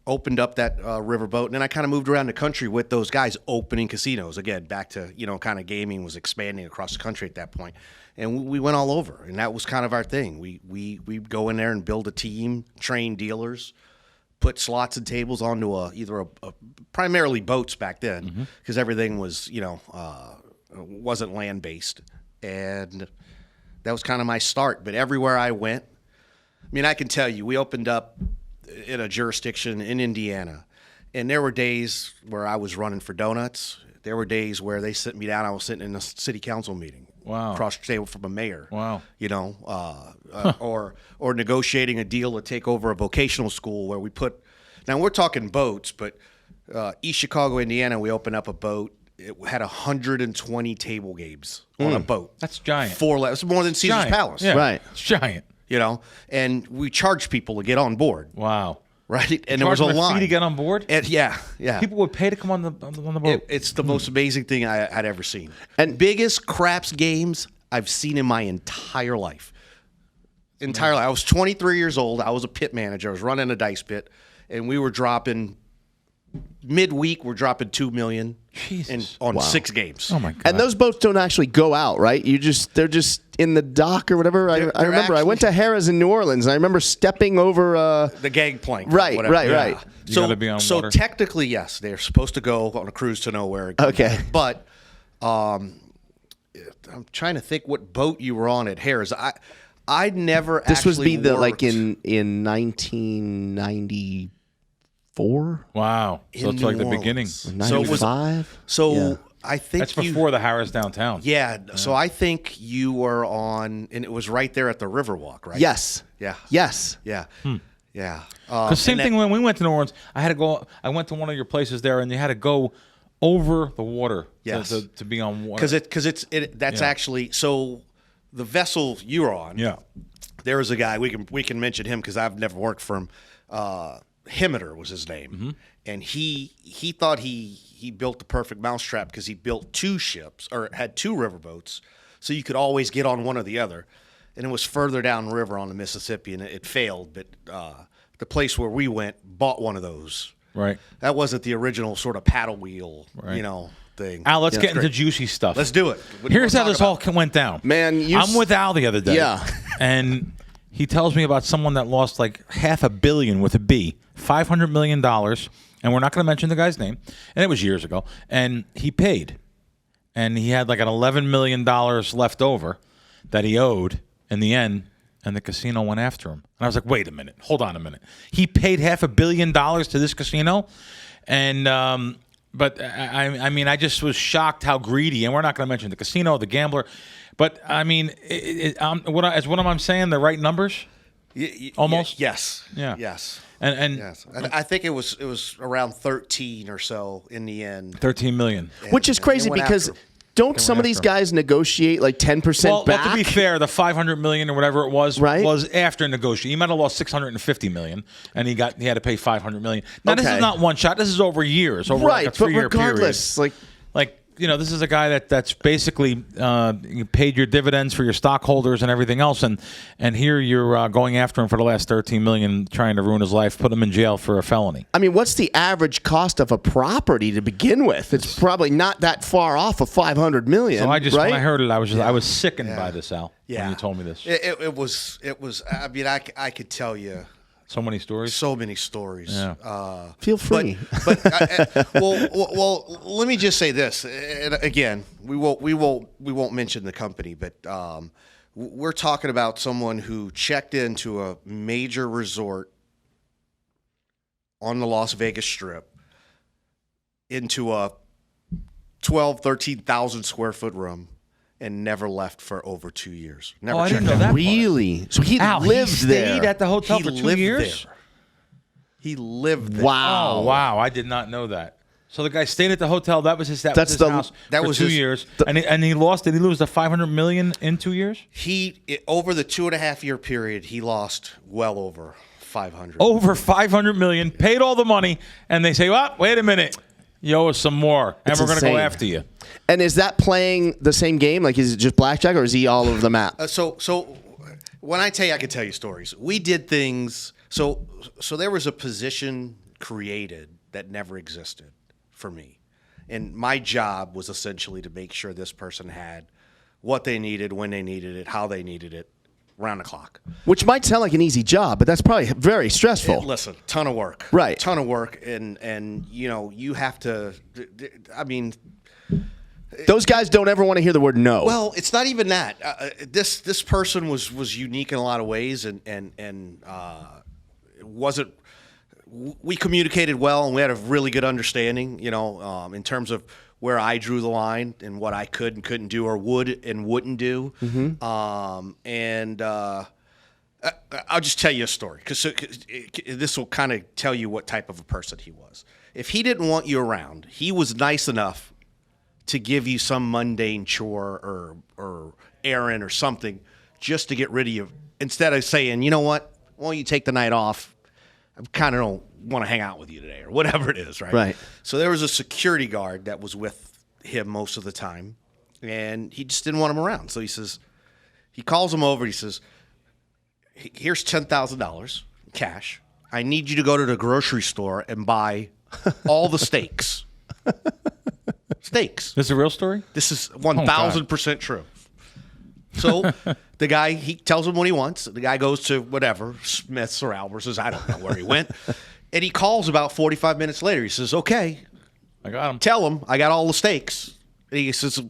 opened up that riverboat, and then I kind of moved around the country with those guys opening casinos. Again, back to, kind of gaming was expanding across the country at that point. And we went all over, and that was kind of our thing. We'd go in there and build a team, train dealers, put slots and tables onto either a primarily boats back then, because everything was, wasn't land-based, and that was kind of my start. But everywhere I went, I can tell you, we opened up in a jurisdiction in Indiana, and there were days where I was running for donuts. There were days where they sent me down. I was sitting in a city council meeting, across the table from a mayor. Wow. Or negotiating a deal to take over a vocational school where we put. Now we're talking boats, but East Chicago, Indiana, we opened up a boat. It had 120 table games on a boat. That's giant. 4 levels, more than Caesar's Giant. Palace. Yeah. Right. It's giant. And we charged people to get on board. Wow. Right, and there was a Charge them line fee to get on board. And yeah. People would pay to come on the boat. It's the most amazing thing I'd ever seen. And biggest craps games I've seen in my entire life. I was 23 years old. I was a pit manager. I was running a dice pit, and we were dropping midweek. We're dropping $2 million on 6 games. Oh my god! And those boats don't actually go out, right? They're just in the dock or whatever. I remember I went to Harrah's in New Orleans, and I remember stepping over the gangplank. Right. You gotta be on water. So technically, yes, they're supposed to go on a cruise to nowhere. Okay. But I'm trying to think what boat you were on at Harrah's. I never. This was actually in worked 1994. Wow. So it's in like New the beginning. Orleans. 95. So I think That's before the Harrah's downtown. Yeah. So I think you were on, and it was right there at the Riverwalk, right? Yes. Yeah. Yes. Yeah. Yeah. Because same thing when we went to New Orleans. I went to one of your places there, and you had to go over the water to be on water. Because that's actually so. The vessel you were on. Yeah. There was a guy we can mention him because I've never worked for him. Himmeter was his name, and he thought he built the perfect mousetrap because he built 2 ships or had 2 riverboats, so you could always get on one or the other. And it was further downriver on the Mississippi, and it failed. But the place where we went bought one of those. Right. That wasn't the original sort of paddle wheel, thing. Al, let's get into great. juicy stuff. Let's do it. What do you Here's wanna how this talk all went down. Man, I'm with Al the other day. Yeah. And he tells me about someone that lost like $500 million with a B, $500 million, and we're not going to mention the guy's name. And it was years ago. And he paid. and he had like an $11 million left over that he owed in the end, and the casino went after him. And I was like, wait a minute, hold on a minute. He paid $500 million to this casino, and but I mean, I just was shocked how greedy. And we're not going to mention the casino, the gambler, but I mean, what am I saying? The right numbers? Almost. Yes. Yeah. Yes. And Yes. I think it was around 13 or so in the end. 13 million. Which is crazy they went because after him. don't some of these guys negotiate like 10% back? Well, to be fair, the $500 million or whatever it was Right. was after negotiation. He might have lost $650 million, and he had to pay $500 million. Now this Okay. is not one shot. This is over years, over like a Right, but 3-year regardless, period. Like this is a guy that's basically you paid your dividends for your stockholders and everything else, and here you're going after him for the last $13 million, trying to ruin his life, put him in jail for a felony. I mean, what's the average cost of a property to begin with? It's probably not that far off of $500 million. So I just right? when I heard it, I was sickened by this, Al. Yeah. When you told me this, It was. I mean, I could tell you so many stories. so many stories. Yeah. Feel free. But well, let me just say this. And again, we won't mention the company, but we're talking about someone who checked into a major resort on the Las Vegas Strip into a 13,000 square foot room and never left for over 2 years. Never I didn't checked know out. that. Really? So he Al, lived he stayed there. at the hotel He for 2 lived years. there. He lived there. Wow. Oh wow, I did not know that. So the guy stayed at the hotel. That was his. That That's was his the- house that for was 2 his- years, and he lost. Did he lose the $500 million in 2 years? Over the 2.5 year period, he lost well over 500. Over $500 million, paid all the money, and they say, "Well, wait a minute, you owe us some more, and It's we're going to go insane. after you." And is that playing the same game? Like, is it just blackjack, or is he all over the map? So when I tell you, I could tell you stories. We did things. So there was a position created that never existed for me, and my job was essentially to make sure this person had what they needed, when they needed it, how they needed it, round the clock. Which might sound like an easy job, but that's probably very stressful. Listen, ton of work, Right. Ton of work, and you have to. I mean. Those guys don't ever want to hear the word no. Well, it's not even that. This person was unique in a lot of ways, and it wasn't. We communicated well, and we had a really good understanding. In terms of where I drew the line and what I could and couldn't do, or would and wouldn't do. I'll just tell you a story because this will kind of tell you what type of a person he was. If he didn't want you around, he was nice enough to give you some mundane chore or errand or something just to get rid of you, instead of saying, you know what, why don't you take the night off? I kind of don't want to hang out with you today, or whatever it is, right? Right. So there was a security guard that was with him most of the time, and he just didn't want him around. So he calls him over. He says, here's $10,000 cash. I need you to go to the grocery store and buy all the steaks. Steaks. This is a real story. This is 1,000% true. So the guy, he tells him what he wants. The guy goes to whatever, Smith's or Albertsons. I don't know where he went. And he calls about 45 minutes later. He says, okay, I got him. tell him I got all the steaks. And he says,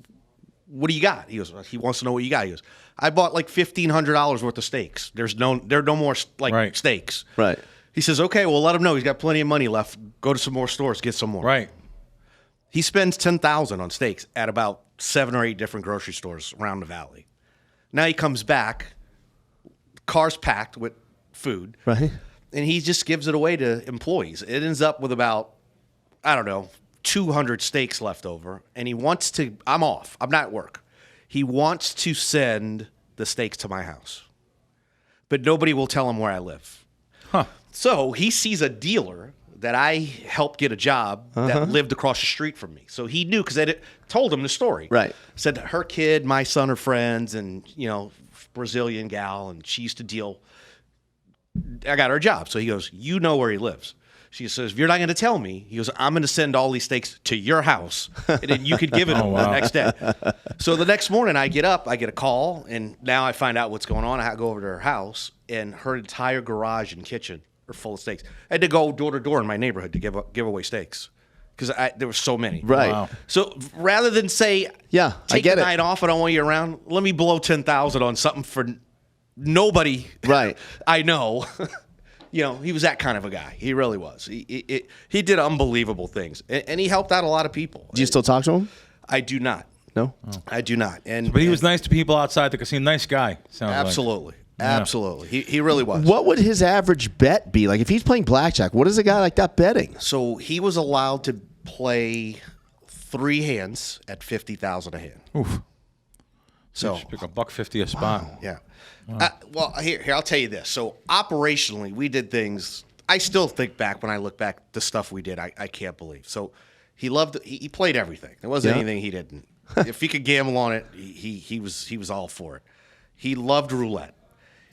what do you got? He wants to know what you got. He goes, I bought like $1,500 worth of steaks. There are no more Right. steaks. Right. He says, okay, well, let him know. He's got plenty of money left. Go to some more stores, get some more. Right. He spends $10,000 on steaks at about 7 or 8 different grocery stores around the valley. Now he comes back, car's packed with food, Right. and he just gives it away to employees. It ends up with about, 200 steaks left over, and he wants to. I'm off. I'm not at work. He wants to send the steaks to my house, but nobody will tell him where I live. Huh. So he sees a dealer that I helped get a job that lived across the street from me. So he knew, because I told him the story. Right. Said that her kid, my son are friends, and, Brazilian gal, and she used to deal. I got her a job. So he goes, you know where he lives. She says, if you're not going to tell me, he goes, I'm going to send all these steaks to your house, and then you could give it him the next day. So the next morning I get up, I get a call, and now I find out what's going on. I have to go over to her house, and her entire garage and kitchen are full of steaks. I had to go door to door in my neighborhood to give away steaks because there were so many. Right. Wow. So rather than say, Yeah, I take get the it. night off, I don't want you around. Let me blow 10,000 on something for nobody. Right. I know. He was that kind of a guy. He really was. He did unbelievable things, and he helped out a lot of people. Do you still talk to him? I do not. No. I do not. But he was nice to people outside the casino. Nice guy. Sounds like. absolutely, absolutely. He really was. What would his average bet be? Like if he's playing blackjack, what is a guy like that betting? So he was allowed to play 3 hands at 50,000 a hand. Oof. So Just pick $1.50 a spot. yeah. Well, here I'll tell you this. So operationally, we did things. I still think back when I look back the stuff we did. I can't believe. So he loved. He played everything. There wasn't Yeah. anything he didn't. If he could gamble on it, he was all for it. He loved roulette.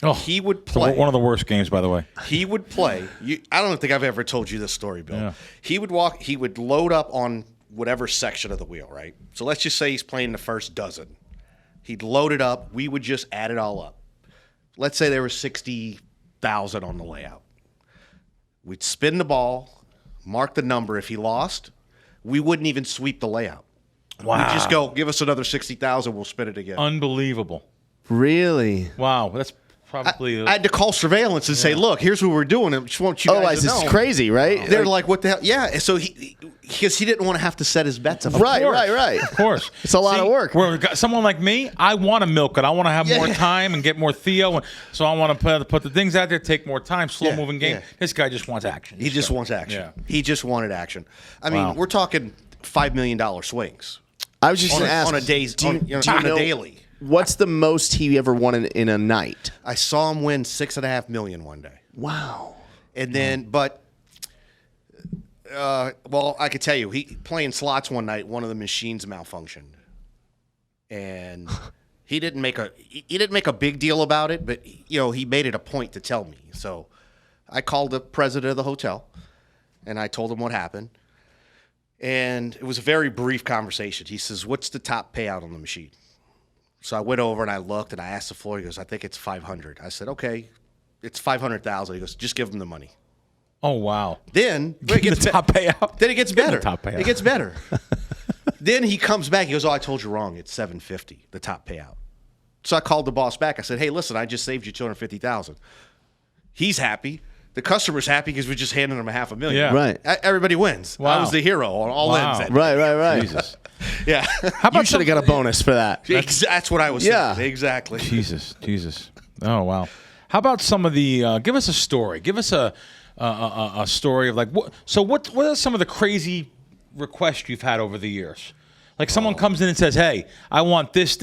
Oh, He would it's play. one of the worst games, by the way. He would play. I don't think I've ever told you this story, Bill. Yeah. He would walk. He would load up on whatever section of the wheel, right? So let's just say he's playing the first dozen. He'd load it up. We would just add it all up. Let's say there was 60,000 on the layout. We'd spin the ball, mark the number. If he lost, we wouldn't even sweep the layout. Wow. We'd just go, give us another 60,000. We'll spin it again. Unbelievable. Really? Wow. That's probably. I had to call surveillance and say, look, here's what we're doing. I just want you guys Otherwise, to it's know. crazy, right? They're like, what the hell? Yeah. So because he didn't want to have to set his bets up. Right, course. right. Of course. It's a lot of work. Where someone like me, I want to milk it. I want to have more time and get more Theo. So I want to put the things out there, take more time, slow-moving game. yeah. This guy just wants action. He just wants action. Yeah. He just wanted action. I mean, Wow. we're talking $5 million swings I was just on going to ask. on a day's do you- on, do you on a know daily. What's the most he ever won in a night? I saw him win $6.5 million one day, Wow. and then well, I could tell you, he playing slots one night. One of the machines malfunctioned, and he didn't make a big deal about it, but he made it a point to tell me. So I called the president of the hotel, and I told him what happened. And it was a very brief conversation. He says, "What's the top payout on the machine?" So I went over and I looked and I asked the floor. He goes, "I think it's 500." I said, "Okay, it's 500,000." He goes, "Just give him the money." Oh, wow. Then Give him the top payout. Then it gets Give him better. the top payout. It gets better. Then he comes back. He goes, "Oh, I told you wrong. It's 750, the top payout." So I called the boss back. I said, "Hey, listen, I just saved you 250,000." He's happy. The customer's happy because we just handed him $500,000. Yeah. Right. Everybody wins. Wow. I was the hero on all Wow. ends. Right. Jesus. Yeah. How You should have got a bonus for that. That's what I was Yeah. saying. Exactly. Jesus. Oh, wow. How about some of the? Give us a story. Give us a story of like what. So what are some of the crazy requests you've had over the years? Like someone comes in and says, "Hey, I want this.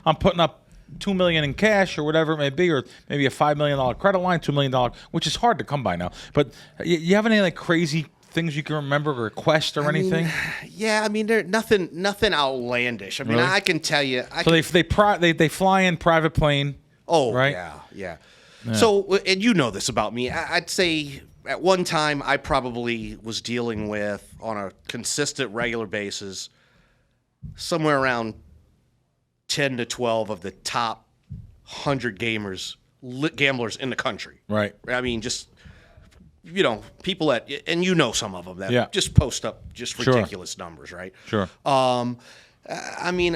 I'm putting up $2 million in cash or whatever it may be, or maybe a $5 million credit line, $2 million, which is hard to come by now. But you have any like crazy things you can remember, requests or anything? Yeah, I mean, there's nothing outlandish. I mean, Really? I can tell you. So they fly in private plane. Oh, right? Yeah. So, and you know this about me. I'd say at one time I probably was dealing with, on a consistent, regular basis, somewhere around 10 to 12 of the top 100 gamblers in the country. Right. I mean, just, people that, and some of them that just post up just Sure. ridiculous numbers, right? Sure. I mean,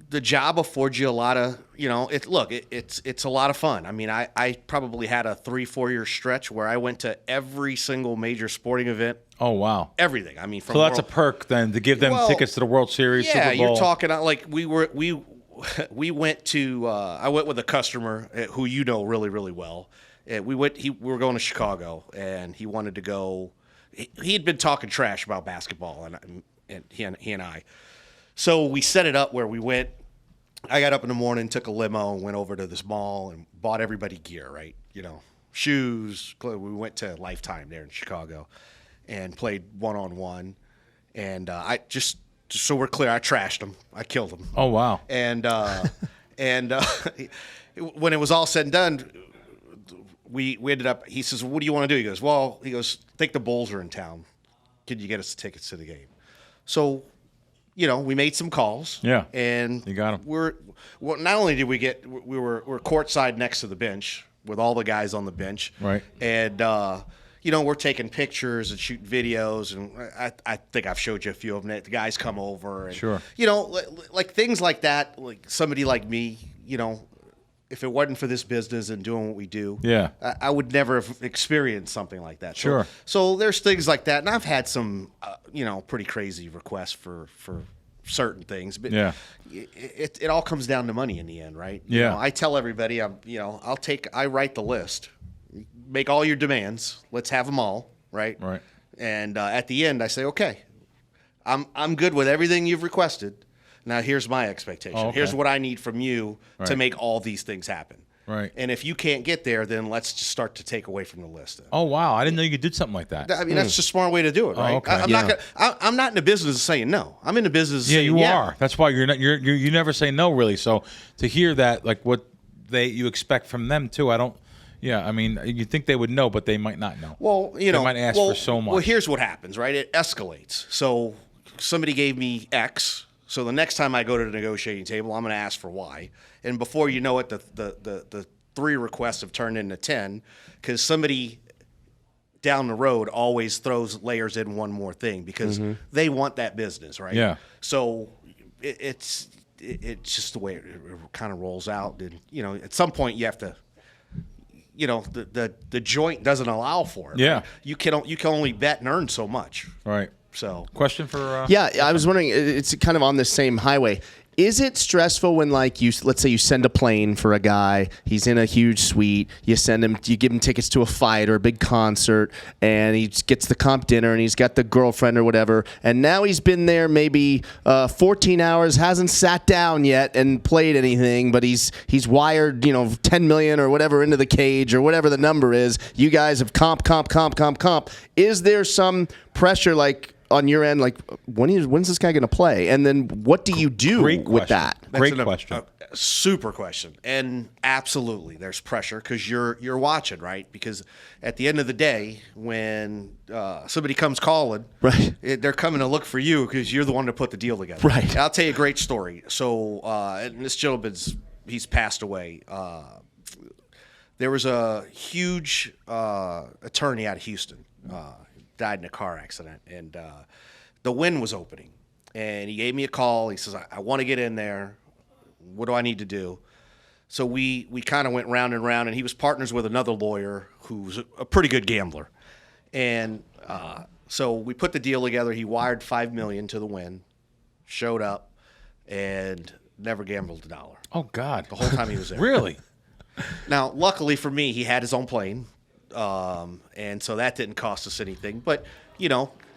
the job affords you a lot of, it's a lot of fun. I mean, I probably had a 3-4 year stretch where I went to every single major sporting event, Oh, wow. everything. I mean, from So that's a World- perk then to give them Well, tickets to the World Series, yeah, Super Bowl. you're talking like we went to. I went with a customer who really, really well. We were going to Chicago, and he wanted to go. He had been talking trash about basketball, and he and I. So we set it up where we went. I got up in the morning, took a limo, and went over to this mall and bought everybody gear, right? Shoes. We went to Lifetime there in Chicago, and played 1-on-1. And I just so we're clear, I trashed him. I killed him. Oh, wow. And when it was all said and done, we ended up. He says, "What do you want to do?" He goes, "I think the Bulls are in town. Could you get us tickets to the game?" So, we made some calls. Yeah. And You got 'em. Not only did we we're courtside next to the bench with all the guys on the bench. Right. And we're taking pictures and shooting videos, and I think I've showed you a few of them. The guys come over, and Sure. like things like that. Like somebody like me, if it wasn't for this business and doing what we do, Yeah. I would never have experienced something like that. Sure. So there's things like that, and I've had some, pretty crazy requests for certain things, but Yeah. it all comes down to money in the end, right? Yeah. I tell everybody, I write the list, make all your demands, let's have them all, right? Right. And at the end, I say, okay, I'm good with everything you've requested. Now here's my expectation. Oh, okay. Here's what I need from you to Right. make all these things happen. Right. And if you can't get there, then let's just start to take away from the list. Then. Oh wow, I didn't know you could do something like that. I mean, that's just a smart way to do it, right? okay. I'm not in the business of saying no. I'm in the business of Yeah, saying you are. That's why you're not. You never say no, really. So to hear that, like what you expect from them too, I don't. Yeah, I mean, you think they would know, but they might not know. Well, they might ask for so much. Well, here's what happens, right? It escalates. So somebody gave me X. So the next time I go to the negotiating table, I'm going to ask for Y. And before you know it, the 3 requests have turned into 10 because somebody down the road always layers in one more thing because they want that business, right? Yeah. So it's just the way it kind of rolls out. And, at some point you have to, the joint doesn't allow for it. Yeah. Right? You can only bet and earn so much. Right. So Question for Yeah, I was wondering. It's kind of on the same highway. Is it stressful when, like, let's say you send a plane for a guy, he's in a huge suite, you give him tickets to a fight or a big concert, and he gets the comp dinner, and he's got the girlfriend or whatever, and now he's been there maybe 14 hours, hasn't sat down yet and played anything, but he's wired 10 million or whatever into the cage or whatever the number is. You guys have comp. Is there some pressure, like, on your end, like when's this guy going to play, and then what do you do with that? Great question. Super question. And absolutely, there's pressure because you're watching, right? Because at the end of the day, when somebody comes calling, right, they're coming to look for you because you're the one to put the deal together. Right. And I'll tell you a great story. So, and this he's passed away. There was a huge attorney out of Houston. Died in a car accident, and the Wynn was opening, and he gave me a call. He says, I want to get in there. What do I need to do? So we kind of went round and round, and he was partners with another lawyer who's a pretty good gambler. And so we put the deal together. He wired $5 million to the Wynn, showed up, and never gambled a dollar. Oh God, The whole time he was there. really? Now, luckily for me, he had his own plane. And so that didn't cost us anything. But,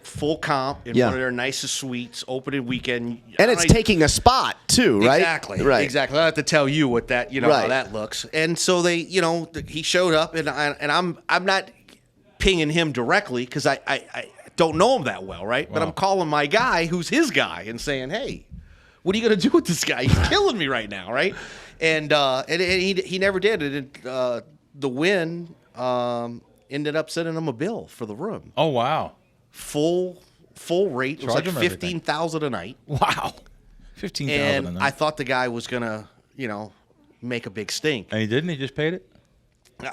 full comp in one of their nicest suites, opening weekend. And it's taking a spot too, right? Exactly. Right. Exactly. I don't have to tell you what that, Right. how that looks. And so they, he showed up, and I'm not pinging him directly because I don't know him that well, right? But I'm calling my guy who's his guy and saying, hey, what are you going to do with this guy? He's killing me right now, right? And he never did. And the Wynn ended up sending him a bill for the room. Oh wow. Full rate. It was Charge like him everything. $15,000 a night. Wow. 15,000. And I thought the guy was gonna, make a big stink. And he didn't. He just paid it.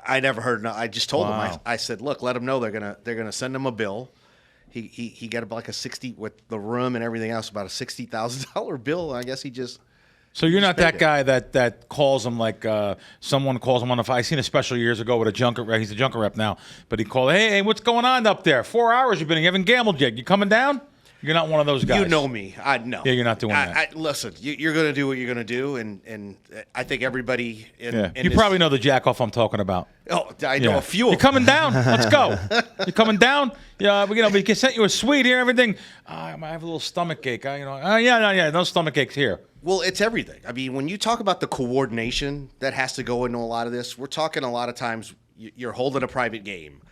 I never heard. No, I just told him. Wow. I said, look, let him know they're gonna send him a bill. He got like a 60 with the room and everything else, about a $60,000 bill. I guess he just. So you're not that paid it. guy that calls him like someone calls him on the phone. I seen a special years ago with a junket rep. He's a junket rep now, but he called, hey, what's going on up there? 4 hours you've been. You haven't gambled yet. You coming down? You're not one of those guys. You know me. I know. Yeah, you're not doing that. Listen, you're going to do what you're going to do, and I think everybody. Yeah. You probably know the jack off I'm talking about. Oh, I know Yeah. a few. You Of them. coming down? Let's go. You coming down? Yeah, we can send you a suite here. Everything. I might have a little stomach ache. No stomach aches here. Well, it's everything. I mean, when you talk about the coordination that has to go into a lot of this, we're talking a lot of times you're holding a private game.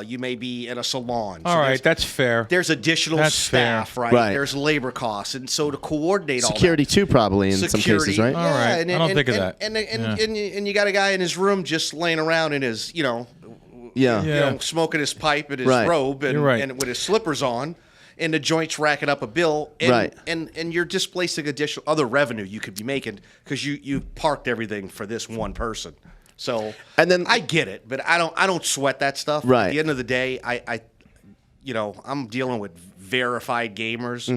You may be in a salon. All right, that's fair. There's additional That's staff, fair. right? Right. There's labor costs, and so to coordinate Security too, probably in some cases, right? All right. I don't think of that. And you got a guy in his room just laying around in his, Yeah. Yeah. smoking his pipe in his Right. robe and, You're right. and with his slippers on, and the joint's racking up a bill, and, Right. and you're displacing additional other revenue you could be making because you parked everything for this one person. So And then- I get it, but I don't sweat that stuff. Right. At the end of the day, I'm dealing with verified gamers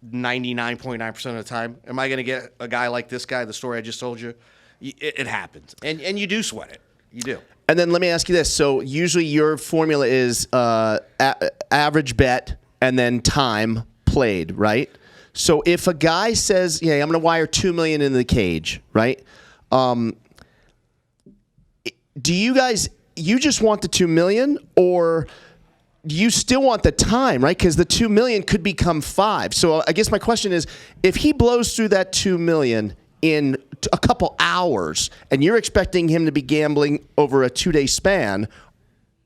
99.9% of the time. Am I going to get a guy like this guy, the story I just told you? It happens. And you do sweat it. You do. And then let me ask you this. So usually your formula is average bet and then time played, right? So if a guy says, "Yeah, I'm going to wire $2 million into the cage," right? Do you guys just want the $2 million, or do you still want the time, right? Because the $2 million could become $5 million. So I guess my question is, if he blows through that $2 million in a couple hours, and you're expecting him to be gambling over a 2-day span,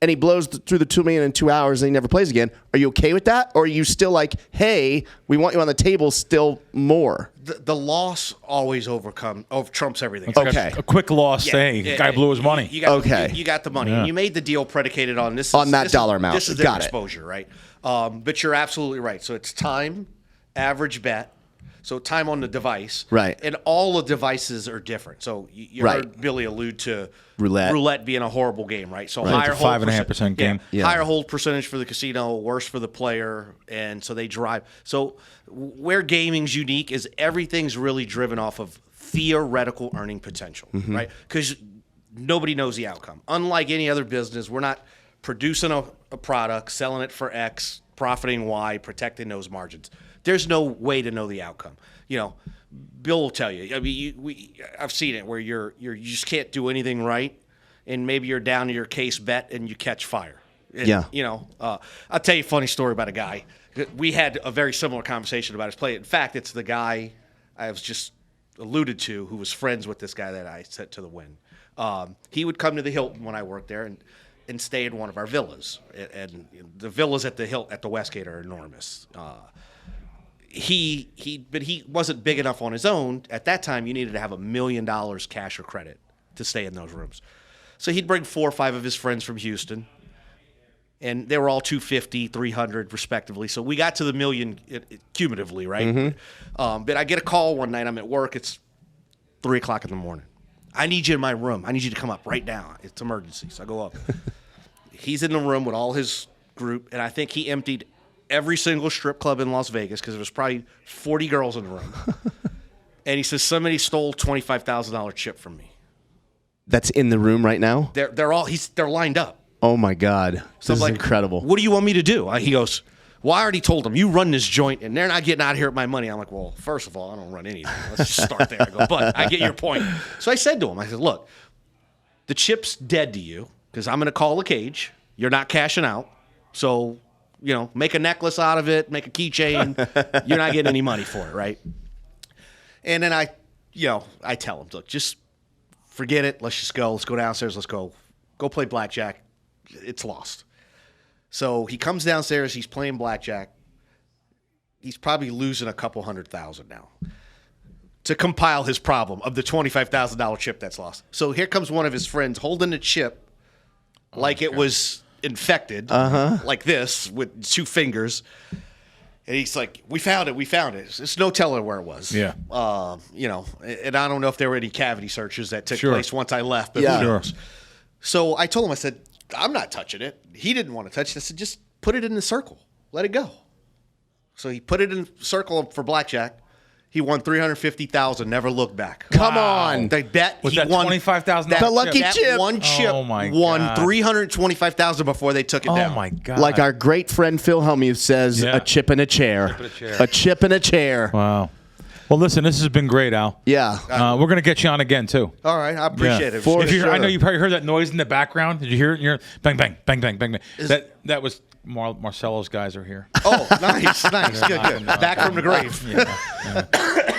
and he blows through the $2 million in 2 hours and he never plays again, are you okay with that? Or are you still like, hey, we want you on the table still more? The loss always trumps everything. Okay. A quick loss. Guy blew his money. You got, Okay. You got the money. And you made the deal predicated on this. On that dollar amount. This is their Got it. exposure, right? But you're absolutely right. So it's time, average bet. So time on the device. Right. And all the devices are different. So you Right. heard Billy allude to Roulette being a horrible game, right? So Right. higher It's a hold 5.5% game. Yeah. Higher hold percentage for the casino, worse for the player, and so they drive. So where gaming's unique is everything's really driven off of theoretical earning potential, right? Because nobody knows the outcome. Unlike any other business, we're not producing a product, selling it for X, profiting Y, protecting those margins. There's no way to know the outcome. Bill will tell you. I mean, I've seen it where you just can't do anything right, and maybe you're down to your case bet and you catch fire. And, Yeah. I'll tell you a funny story about a guy. We had a very similar conversation about his play. In fact, it's the guy I was just alluded to who was friends with this guy that I sent to the win. He would come to the Hilton when I worked there and stay in one of our villas. And the villas at the Westgate are enormous. But he wasn't big enough on his own. At that time, you needed to have $1 million cash or credit to stay in those rooms. So he'd bring 4 or 5 of his friends from Houston, and they were all 250, 300 respectively. So we got to the million cumulatively, right? But I get a call one night. I'm at work. It's 3 o'clock in the morning. I need you in my room. I need you to come up right now. It's emergency. So I go up. He's in the room with all his group, and I think he emptied every single strip club in Las Vegas because there was probably 40 girls in the room. And he says, somebody stole $25,000 chip from me. That's in the room right now? They're lined up. Oh, my God. So This I'm is like, incredible. What do you want me to do? He goes, well, I already told them, you run this joint, and they're not getting out of here with my money. I'm like, well, first of all, I don't run anything. Let's just start there. I go, but I get your point. So I said to him, I said, look, the chip's dead to you because I'm going to call a cage. You're not cashing out. So, make a necklace out of it, make a keychain. You're not getting any money for it, right? And then I tell him, look, just forget it. Let's just go. Let's go downstairs. Let's go play blackjack. It's lost. So he comes downstairs. He's playing blackjack. He's probably losing a couple $100,000 now to compile his problem of the $25,000 chip that's lost. So here comes one of his friends holding the chip like it was infected, like this, with 2 fingers. And he's like, we found it. It's no telling where it was. Yeah. And I don't know if there were any cavity searches that took Sure. place once I left, but Yeah. who knows? So I told him, I said, I'm not touching it. He didn't want to touch it. I said, just put it in the circle. Let it go. So he put it in the circle for blackjack. He won $350,000, never looked back. Come on. They bet With he that won $25,000 The lucky that chip. one chip Oh, my won God. $325,000 before they took it down. Oh my God! Like our great friend Phil Hellmuth says, Yeah. a chip in a chair. A chip in a chair. Wow. Well, listen, this has been great, Al. Yeah. We're gonna get you on again too. All right, I appreciate it. For If you're, I know sure. you probably heard that noise in the background. Did you hear it? You're bang, bang, bang, bang, bang, bang. That was Marcelo's guys are here. Oh, nice. Good. Back from the grave.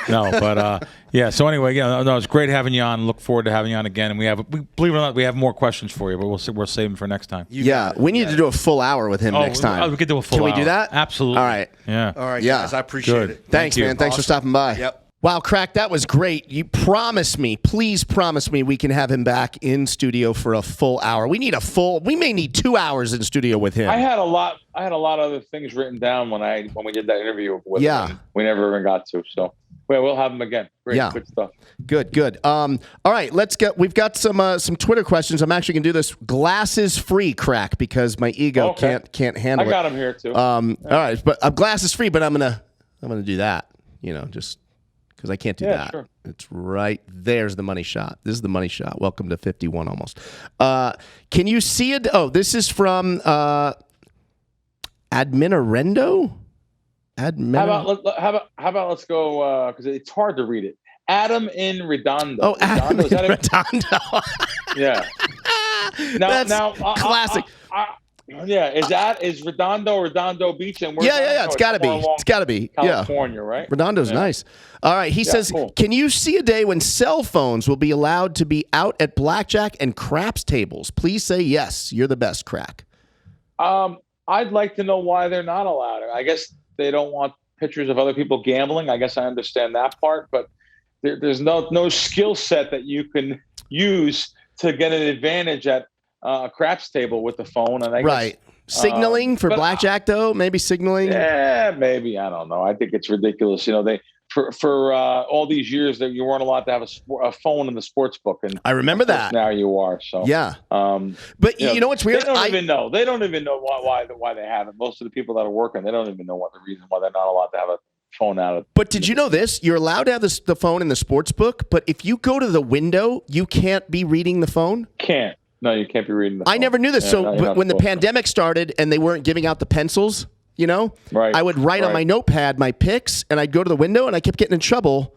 No, but yeah. So anyway, no, it's great having you on. Look forward to having you on again. And believe it or not, we have more questions for you, but we'll save them for next time. Yeah. We need to do a full hour with him next time. We could do a full Can we hour. do that? Absolutely. All right. Yeah. All right, Yeah. guys. I appreciate Good. it. Thanks, you. man. Thanks for stopping by. Yep. Wow, Crack, that was great. You please promise me we can have him back in studio for a full hour. We may need 2 hours in studio with him. I had a lot of other things written down when we did that interview with Yeah. him. We never even got to. So Well, we'll have them again. Great, Yeah. good stuff. Good. All right, we've got some Twitter questions. I'm actually gonna do this glasses free crack because my ego Okay. can't handle I it. got them here too. All right, but I'm glasses free, but I'm gonna do that. Just because I can't do that. Sure. It's right there's the money shot. This is the money shot. Welcome to 51 almost. Can you see it? Oh, this is from Adminarendo. How about let's go because it's hard to read it. Adam in Redondo. Oh, Adam Redondo, is that in it? Redondo. Yeah. That's classic. Is Redondo Beach and where's Yeah. that? It's got to be. somewhere along It's got to be. Yeah. California, right? Redondo's nice. All right. He says, cool. Can you see a day when cell phones will be allowed to be out at blackjack and craps tables? Please say yes. You're the best, Crack. I'd like to know why they're not allowed. I guess they don't want pictures of other people gambling. I guess I understand that part, but there's no skill set that you can use to get an advantage at a craps table with the phone. And I Right. Signaling for but- blackjack, though? Maybe signaling? Yeah, maybe. I don't know. I think it's ridiculous. They for all these years that you weren't allowed to have a phone in the sports book, and I remember of course that. Now you are. So Yeah. but you know what's weird? They don't even know. They don't even know why they haven't. Most of the people that are working, they don't even know what the reason why they're not allowed to have a phone out. But did you know this? You're allowed to have the phone in the sports book, but if you go to the window, you can't be reading the phone? Can't. No, you can't be reading the phone. I never knew this. Yeah, So no, you're not when the supposed to. pandemic started and they weren't giving out the pencils, Right, I would write on right. my notepad my picks, and I'd go to the window, and I kept getting in trouble.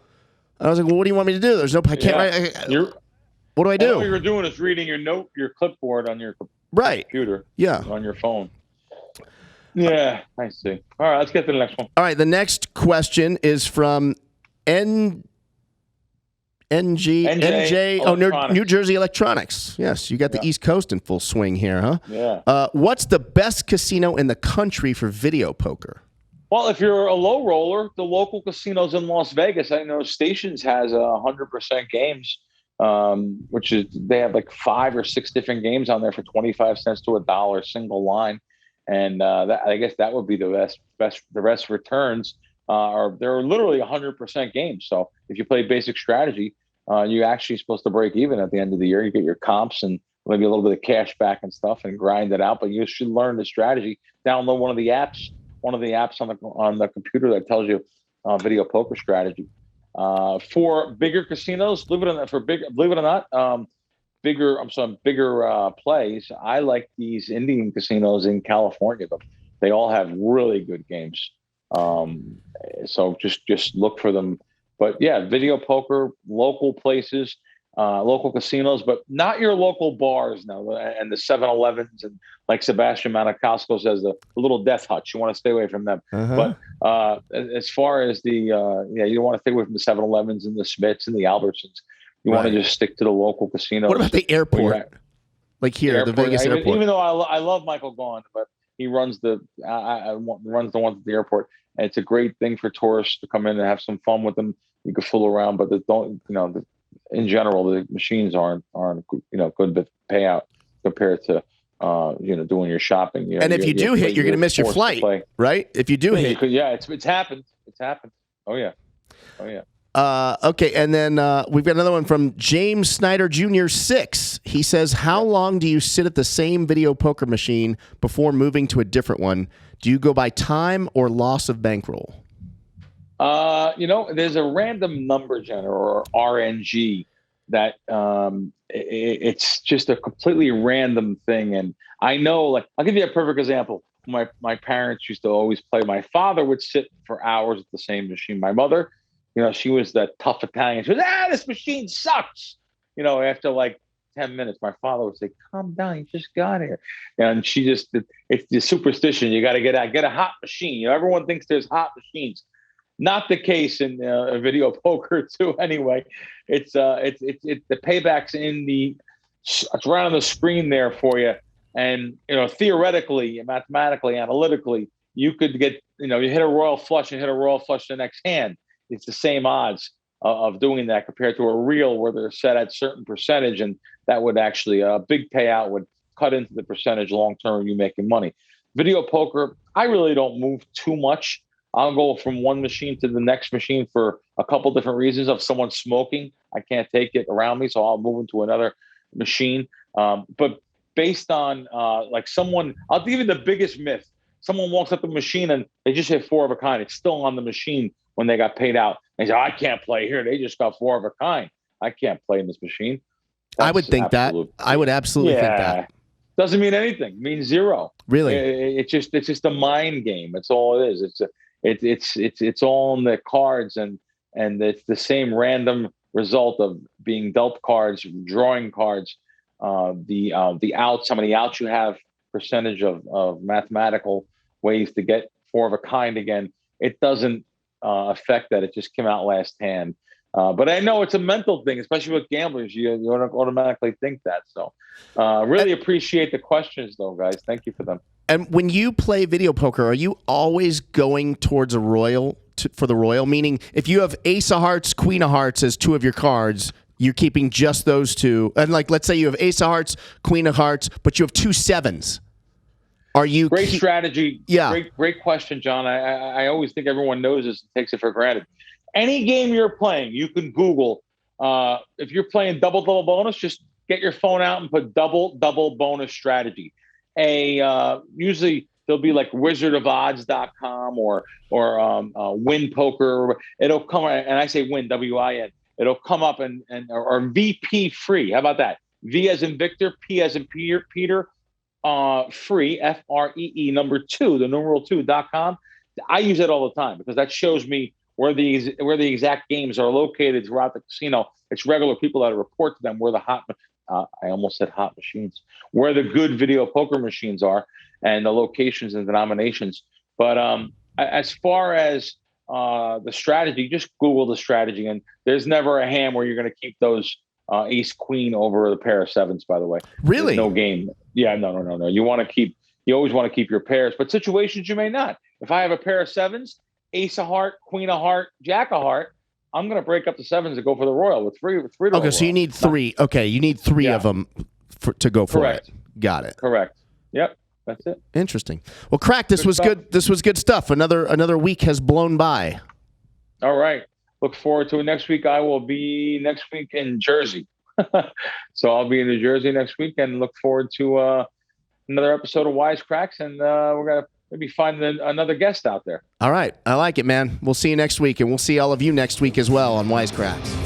And I was like, "Well, what do you want me to do? There's no, I can't write. What do I do?" All you're doing is reading your clipboard on your Right. computer. Yeah. On your phone. Yeah, I see. All right, let's get to the next one. All right. The next question is from NJ. Oh, Electronics. New Jersey Electronics. Yes, you got the East Coast in full swing here, huh? Yeah. What's the best casino in the country for video poker? Well, if you're a low roller, the local casinos in Las Vegas, I know Stations has 100% games, which is they have like 5 or 6 different games on there for 25 cents to $1 single line, and I guess that would be the best. The rest returns they're literally 100% games. So if you play basic strategy, you're actually supposed to break even at the end of the year. You get your comps and maybe a little bit of cash back and stuff, and grind it out. But you should learn the strategy. Download one of the apps on the computer that tells you video poker strategy. For bigger casinos, believe it or not, bigger plays. I like these Indian casinos in California. They all have really good games. So just look for them. But yeah, video poker, local places, local casinos, but not your local bars now, and the 7-Elevens, and like Sebastian Maniscalco says, the little death huts. You want to stay away from them. Uh-huh. But as far as you don't want to stay away from the 7-Elevens and the Smiths and the Albertsons. You want to just stick to the local casinos. What about the airport? Like here, the Vegas airport. Even though I love Michael Gaughan, but he runs runs the ones at the airport. And it's a great thing for tourists to come in and have some fun with them. You can fool around, but in general, the machines aren't good bit payout compared to doing your shopping. And if you do hit, you're going to miss your flight, right? If you do hit, it's happened. It's happened. Oh yeah. Okay, and then we've got another one from James Snyder Jr. 6. He says, "How long do you sit at the same video poker machine before moving to a different one? Do you go by time or loss of bankroll?" There's a random number generator, or RNG, that it's just a completely random thing. And I know, like, I'll give you a perfect example. My parents used to always play. My father would sit for hours at the same machine. My mother, she was that tough Italian. She was, this machine sucks. After like 10 minutes, my father would say, "Calm down, you just got here." And she it's the superstition. You got to get a hot machine. Everyone thinks there's hot machines. Not the case in video poker too. Anyway, it's the paybacks it's right on the screen there for you. And theoretically, mathematically, analytically, you could get you hit a royal flush and hit a royal flush the next hand. It's the same odds of doing that compared to a reel where they're set at a certain percentage, and that would actually a big payout would cut into the percentage long term. You making money. Video poker, I really don't move too much. I'll go from one machine to the next machine for a couple different reasons. If someone's smoking, I can't take it around me, so I'll move into another machine. But based on like someone, I'll give you the biggest myth. Someone walks up the machine and they just hit 4 of a kind. It's still on the machine when they got paid out. They say, I can't play here. They just got 4 of a kind. I can't play in this machine. I would think that. I would absolutely think that. Doesn't mean anything. It means zero. Really? It's just a mind game. That's all it is. It's all in the cards, and it's the same random result of being dealt cards, drawing cards, the outs, how many outs you have, percentage of mathematical ways to get 4 of a kind again. It doesn't affect that. It just came out last hand. But I know it's a mental thing, especially with gamblers. You don't automatically think that. So really appreciate the questions, though, guys. Thank you for them. And when you play video poker, are you always going towards a royal for the royal? Meaning, if you have ace of hearts, queen of hearts as 2 of your cards, you're keeping just those 2. And like, let's say you have ace of hearts, queen of hearts, but you have 2 sevens. Are you great strategy? Yeah, great question, John. I always think everyone knows this and takes it for granted. Any game you're playing, you can Google. If you're playing double bonus, just get your phone out and put double bonus strategy. Usually there'll be like wizardofodds.com or Win Poker. It'll come, and I say Win, WIN. It'll come up or VP free. How about that? V as in Victor, P as in Peter, free, FREE number 2, the numeral 2.com. I use it all the time because that shows me where the exact games are located throughout the casino. It's regular people that report to them where the I almost said hot machines, where the good video poker machines are, and the locations and denominations. But as far as the strategy, just Google the strategy, and there's never a hand where you're going to keep those ace queen over the pair of sevens. By the way, really, there's no game. Yeah, no. You always want to keep your pairs, but situations you may not. If I have a pair of sevens, ace of heart, queen of heart, jack of heart, I'm going to break up the sevens and go for the royal with three. Okay, so you need 3. Okay, you need 3 of them to go for Correct. it. Got it. Correct. Yep, that's it. Interesting. Well, Crack, this was good. This was good stuff. Another week has blown by. All right. Look forward to it next week. I will be next week in Jersey. So I'll be in New Jersey next week, and look forward to another episode of Wisecracks, and we're going to maybe find another guest out there. All right. I like it, man. We'll see you next week, and we'll see all of you next week as well on Wisecracks.